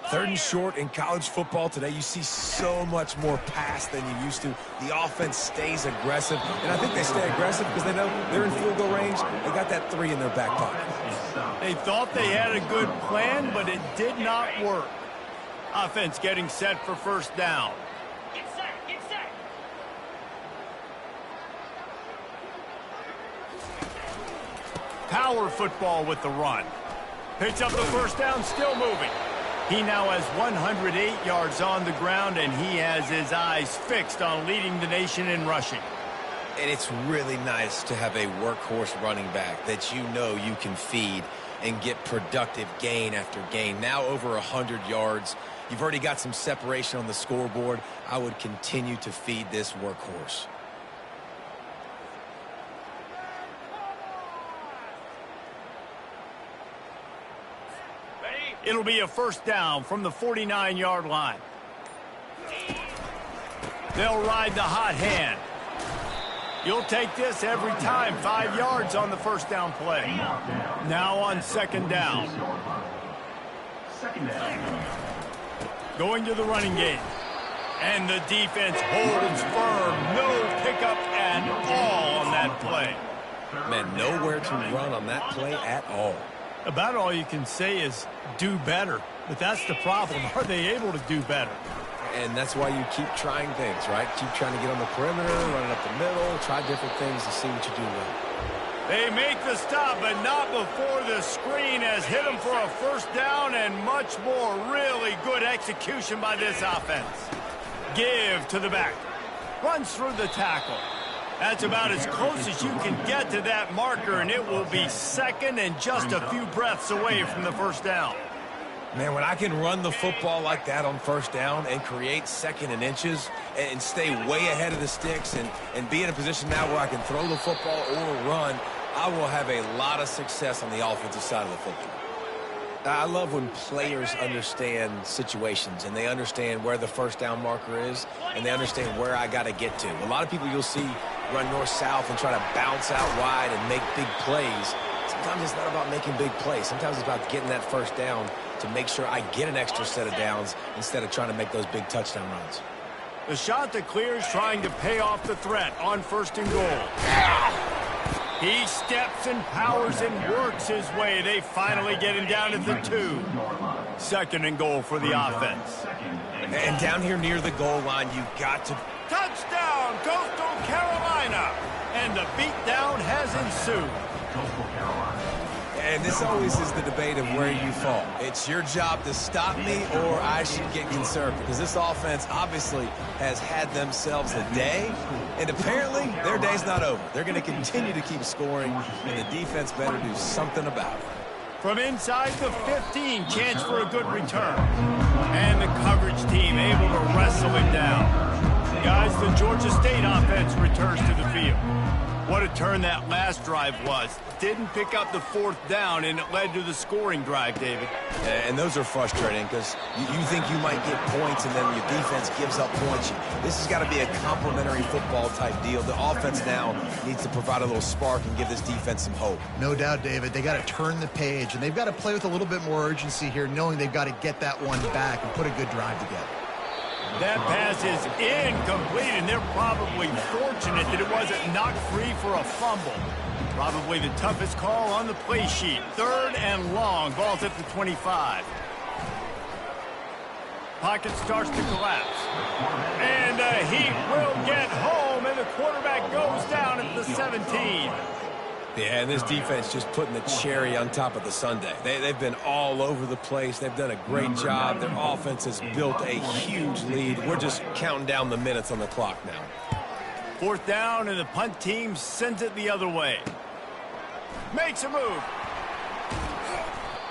3rd and short in college football today. You see so much more pass than you used to. The offense stays aggressive, and I think they stay aggressive because they know they're in field goal range. They got that 3 in their back pocket. They thought they had a good plan, but it did not work. Offense getting set for 1st down. Get set, get set. Power football with the run. Picks up the 1st down, still moving. He now has 108 yards on the ground, and he has his eyes fixed on leading the nation in rushing. And it's really nice to have a workhorse running back that you know you can feed and get productive gain after gain. Now over 100 yards. You've already got some separation on the scoreboard. I would continue to feed this workhorse. It'll be a 1st down from the 49-yard line. They'll ride the hot hand. You'll take this every time. 5 yards on the 1st down play. Now on 2nd down. Going to the running game. And the defense holds firm. No pickup at all on that play. Man, nowhere to run on that play at all. About all you can say is do better. But that's the problem. Are they able to do better? And that's why you keep trying things, right? Keep trying to get on the perimeter, running up the middle, try different things to see what you do well. They make the stop, but not before the screen has hit them for a 1st down, and much more. Really good execution by this offense. Give to the back. Runs through the tackle. That's about as close as you can get to that marker, and it will be 2nd and just a few breaths away from the 1st down. Man, when I can run the football like that on 1st down and create 2nd and inches and stay way ahead of the sticks and be in a position now where I can throw the football or run, I will have a lot of success on the offensive side of the football. I love when players understand situations and they understand where the 1st down marker is and they understand where I got to get to. A lot of people you'll see run north-south and try to bounce out wide and make big plays. Sometimes it's not about making big plays. Sometimes it's about getting that 1st down to make sure I get an extra set of downs instead of trying to make those big touchdown runs. The shot that clears trying to pay off the threat on 1st and goal. He steps and powers and works his way. They finally get him down to the 2. Second and goal for the offense. And down here near the goal line, you've got to... Touchdown, Coastal Carolina! And the beatdown has ensued. Coastal Carolina. And this always is the debate of where you fall. It's your job to stop me or I should get conservative. Because this offense obviously has had themselves a day. And apparently, their day's not over. They're going to continue to keep scoring. And the defense better do something about it. From inside the 15, chance for a good return. And the coverage team able to wrestle him down. Guys, the Georgia State offense returns to the field. What a turn that last drive was. Didn't pick up the fourth down, and it led to the scoring drive, David. And those are frustrating because you think you might get points and then your defense gives up points. This has got to be a complementary football type deal. The offense now needs to provide a little spark and give this defense some hope. No doubt, David. They got to turn the page, and they've got to play with a little bit more urgency here, knowing they've got to get that one back and put a good drive together. That pass is incomplete, and they're probably fortunate that it wasn't knocked free for a fumble. Probably the toughest call on the play sheet. Third and long. Ball's at the 25. Pocket starts to collapse. And he will get home, and the quarterback goes down at the 17. Yeah, and this defense just putting the cherry on top of the sundae. They've been all over the place. They've done a great job. Their offense has built a huge lead. We're just counting down the minutes on the clock now. Fourth down, and the punt team sends it the other way. Makes a move.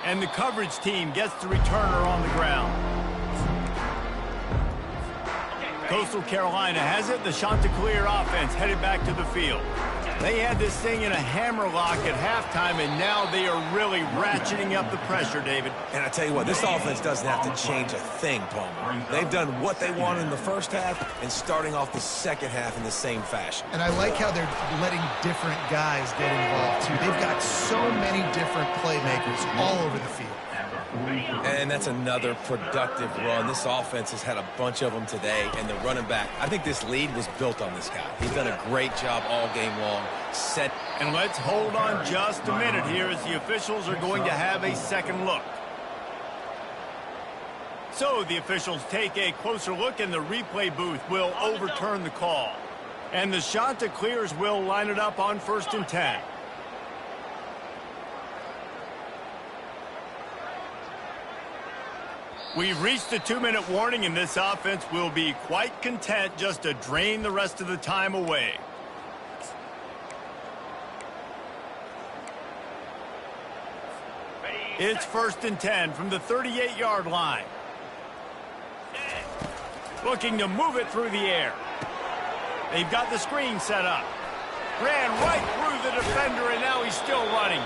And the coverage team gets the returner on the ground. Coastal Carolina has it. The Chanticleer offense headed back to the field. They had this thing in a hammerlock at halftime, and now they are really ratcheting up the pressure, David. And I tell you what, this offense doesn't have to change a thing, Palmer. They've done what they wanted in the first half and starting off the second half in the same fashion. And I like how they're letting different guys get involved, too. They've got so many different playmakers all over the field. And that's another productive run. This offense has had a bunch of them today, and the running back, I think this lead was built on this guy. He's done a great job all game long. Set. And let's hold on just a minute here as the officials are going to have a second look. So the officials take a closer look, and the replay booth will overturn the call. And the Chanticleers will line it up on 1st and 10. We've reached the 2-minute warning, and this offense will be quite content just to drain the rest of the time away. It's 1st and 10 from the 38-yard line. Looking to move it through the air. They've got the screen set up. Ran right through the defender, and now he's still running.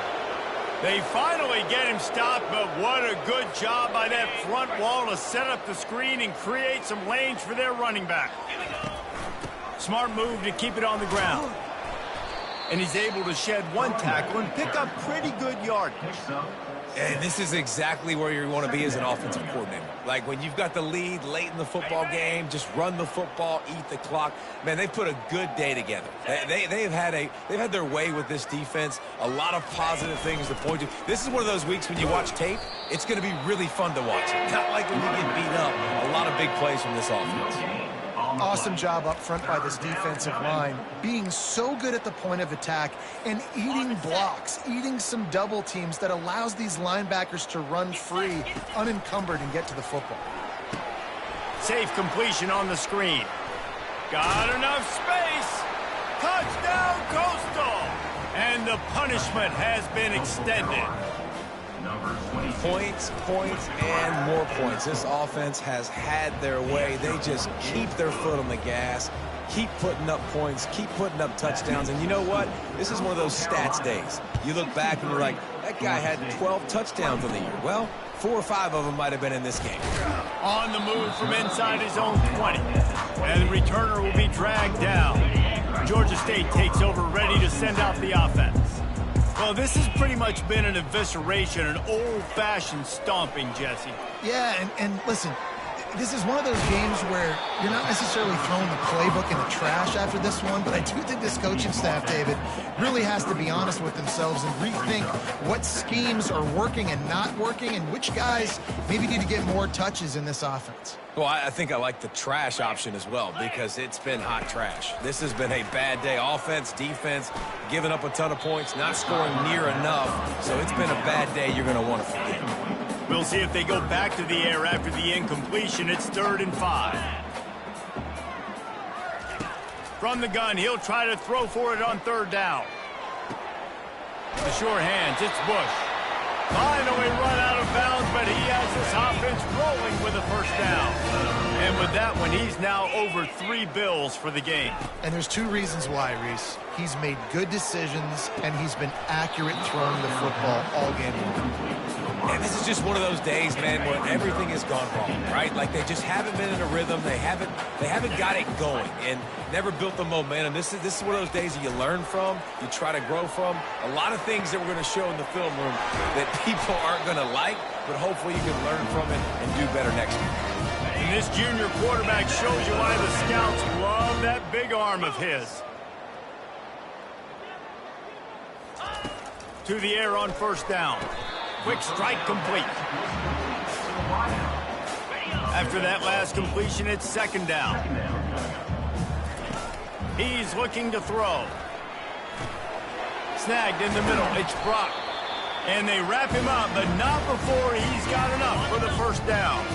They finally get him stopped, but what a good job by that front wall to set up the screen and create some lanes for their running back. Smart move to keep it on the ground. And he's able to shed one tackle and pick up pretty good yardage. And this is exactly where you want to be as an offensive coordinator. Like when you've got the lead late in the football game, just run the football, eat the clock. Man, they've put a good day together. They've had their way with this defense. A lot of positive things to point to. This is one of those weeks when you watch tape, it's going to be really fun to watch. Not like when you get beat up. A lot of big plays from this offense. Awesome job up front by this defensive line, being so good at the point of attack and eating blocks, eating some double teams that allows these linebackers to run free, unencumbered, and get to the football. Safe completion on the screen. Got enough space. Touchdown, Coastal. And the punishment has been extended. Points, and more points. This offense has had their way. They just keep their foot on the gas, keep putting up points, keep putting up touchdowns. And you know what? This is one of those stats days. You look back and you're like, that guy had 12 touchdowns in the year. Well, 4 or 5 of them might have been in this game. On the move from inside his own 20. And the returner will be dragged down. Georgia State takes over, ready to send out the offense. Well, this has pretty much been an evisceration, an old-fashioned stomping, Jesse. Yeah, and listen, This is one of those games where you're not necessarily throwing the playbook in the trash after this one, but I do think this coaching staff, David, really has to be honest with themselves and rethink what schemes are working and not working and which guys maybe need to get more touches in this offense. Well, I think I like the trash option as well because it's been hot trash. This has been a bad day. Offense, defense, giving up a ton of points, not scoring near enough. So it's been a bad day you're going to want to forget. We'll see if they go back to the air after the incompletion. It's 3rd and 5. From the gun, he'll try to throw for it on 3rd down. The sure hands, it's Bush. Finally run out of bounds, but he has this offense rolling with a 1st down. And with that one, he's now over 3 bills for the game. And there's 2 reasons why, Reese. He's made good decisions, and he's been accurate throwing the football all game long. And this is just one of those days, man, where everything has gone wrong, right? Like they just haven't been in a rhythm. They haven't got it going and never built the momentum. This is one of those days that you learn from, you try to grow from. A lot of things that we're going to show in the film room that people aren't going to like, but hopefully you can learn from it and do better next week. And this junior quarterback shows you why the scouts love that big arm of his. To the air on 1st down. Quick strike complete. After that last completion, it's 2nd down. He's looking to throw. Snagged in the middle. It's Brock. And they wrap him up, but not before he's got enough for the 1st down.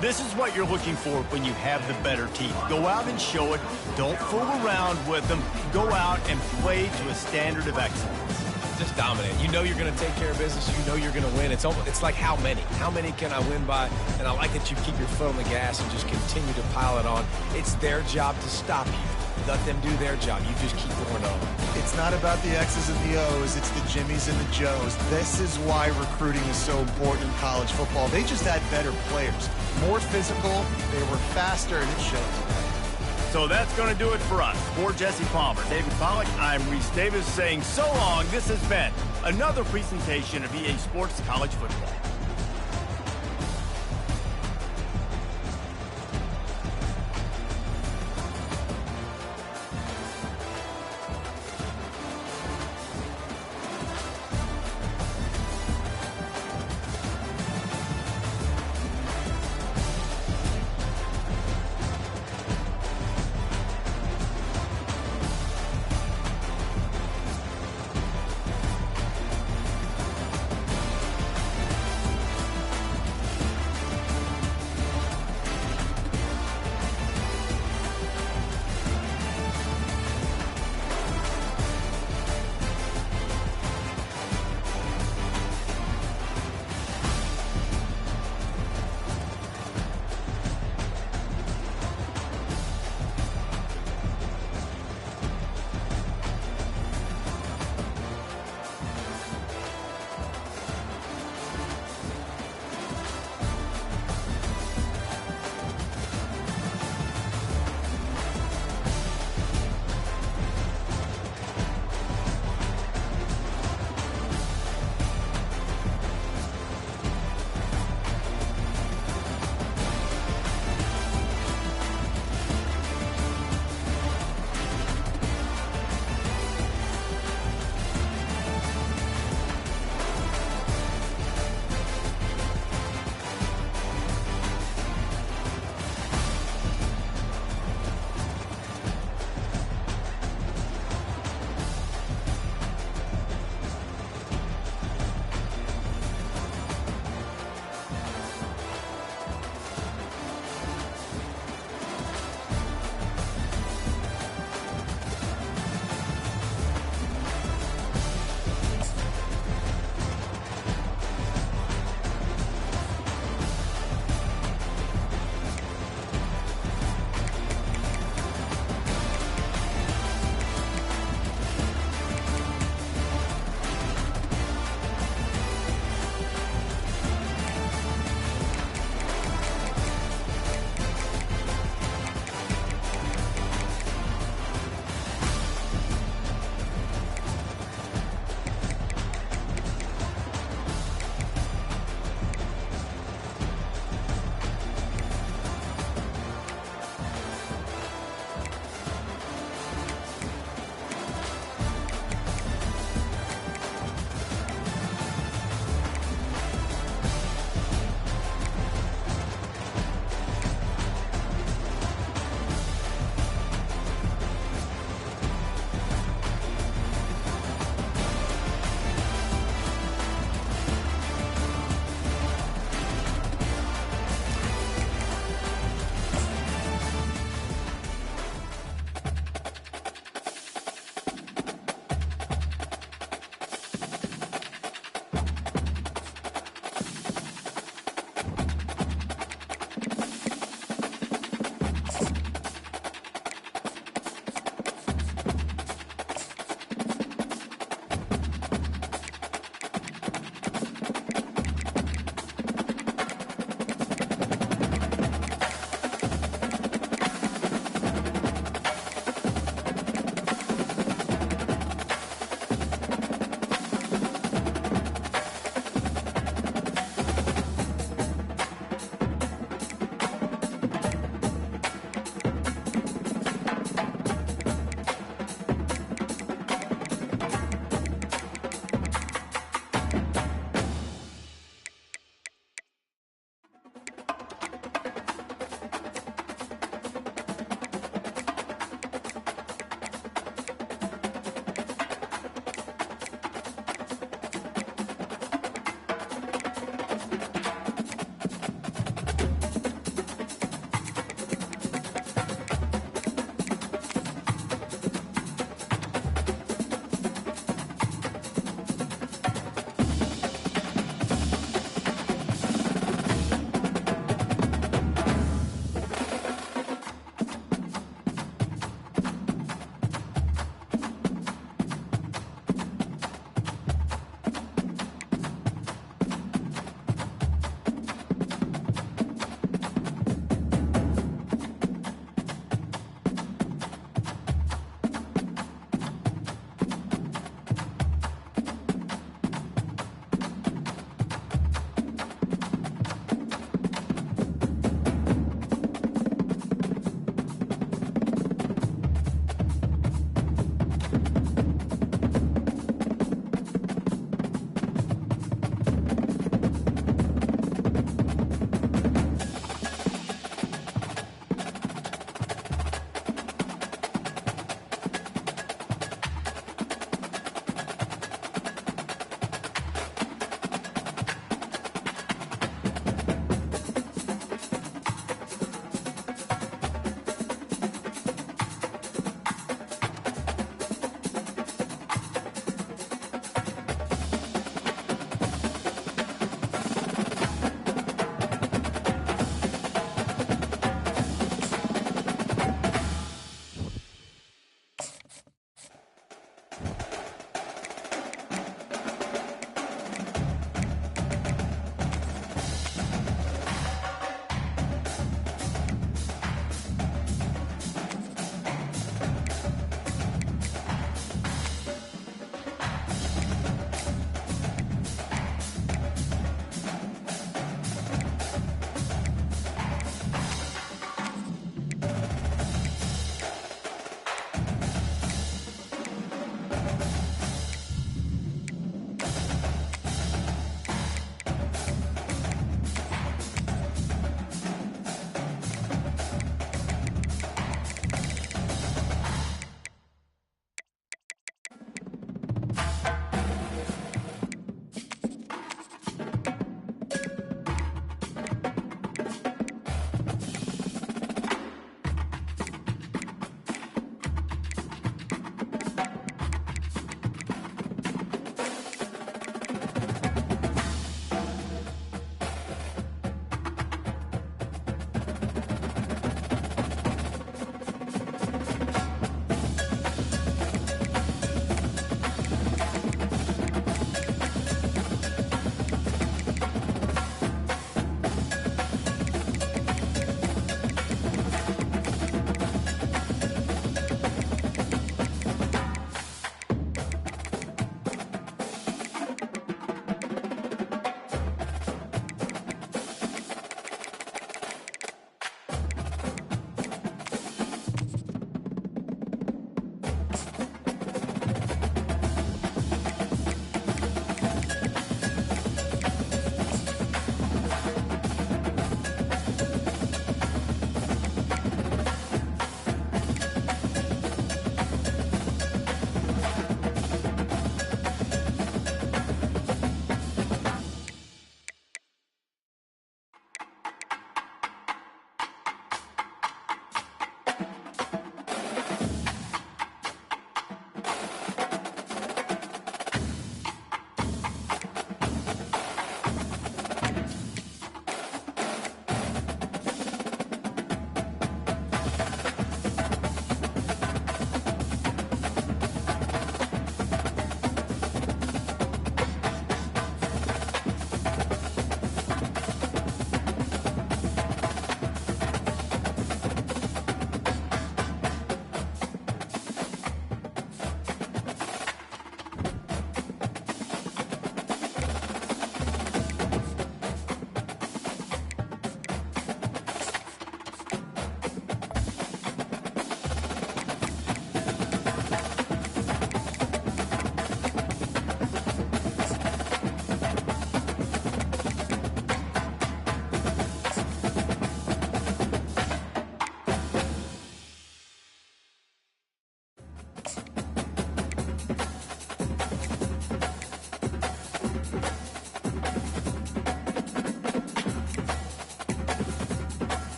This is what you're looking for when you have the better team. Go out and show it. Don't fool around with them. Go out and play to a standard of excellence. Just dominate. You know you're going to take care of business. You know you're going to win. It's like how many? How many can I win by? And I like that you keep your foot on the gas and just continue to pile it on. It's their job to stop you. Let them do their job. You just keep going on. It's not about the X's and the O's. It's the Jimmies and the Joes. This is why recruiting is so important in college football. They just had better players. More physical. They were faster, and it shows. So that's going to do it for us. For Jesse Palmer, David Pollack, I'm Reese Davis saying so long. This has been another presentation of EA Sports College Football.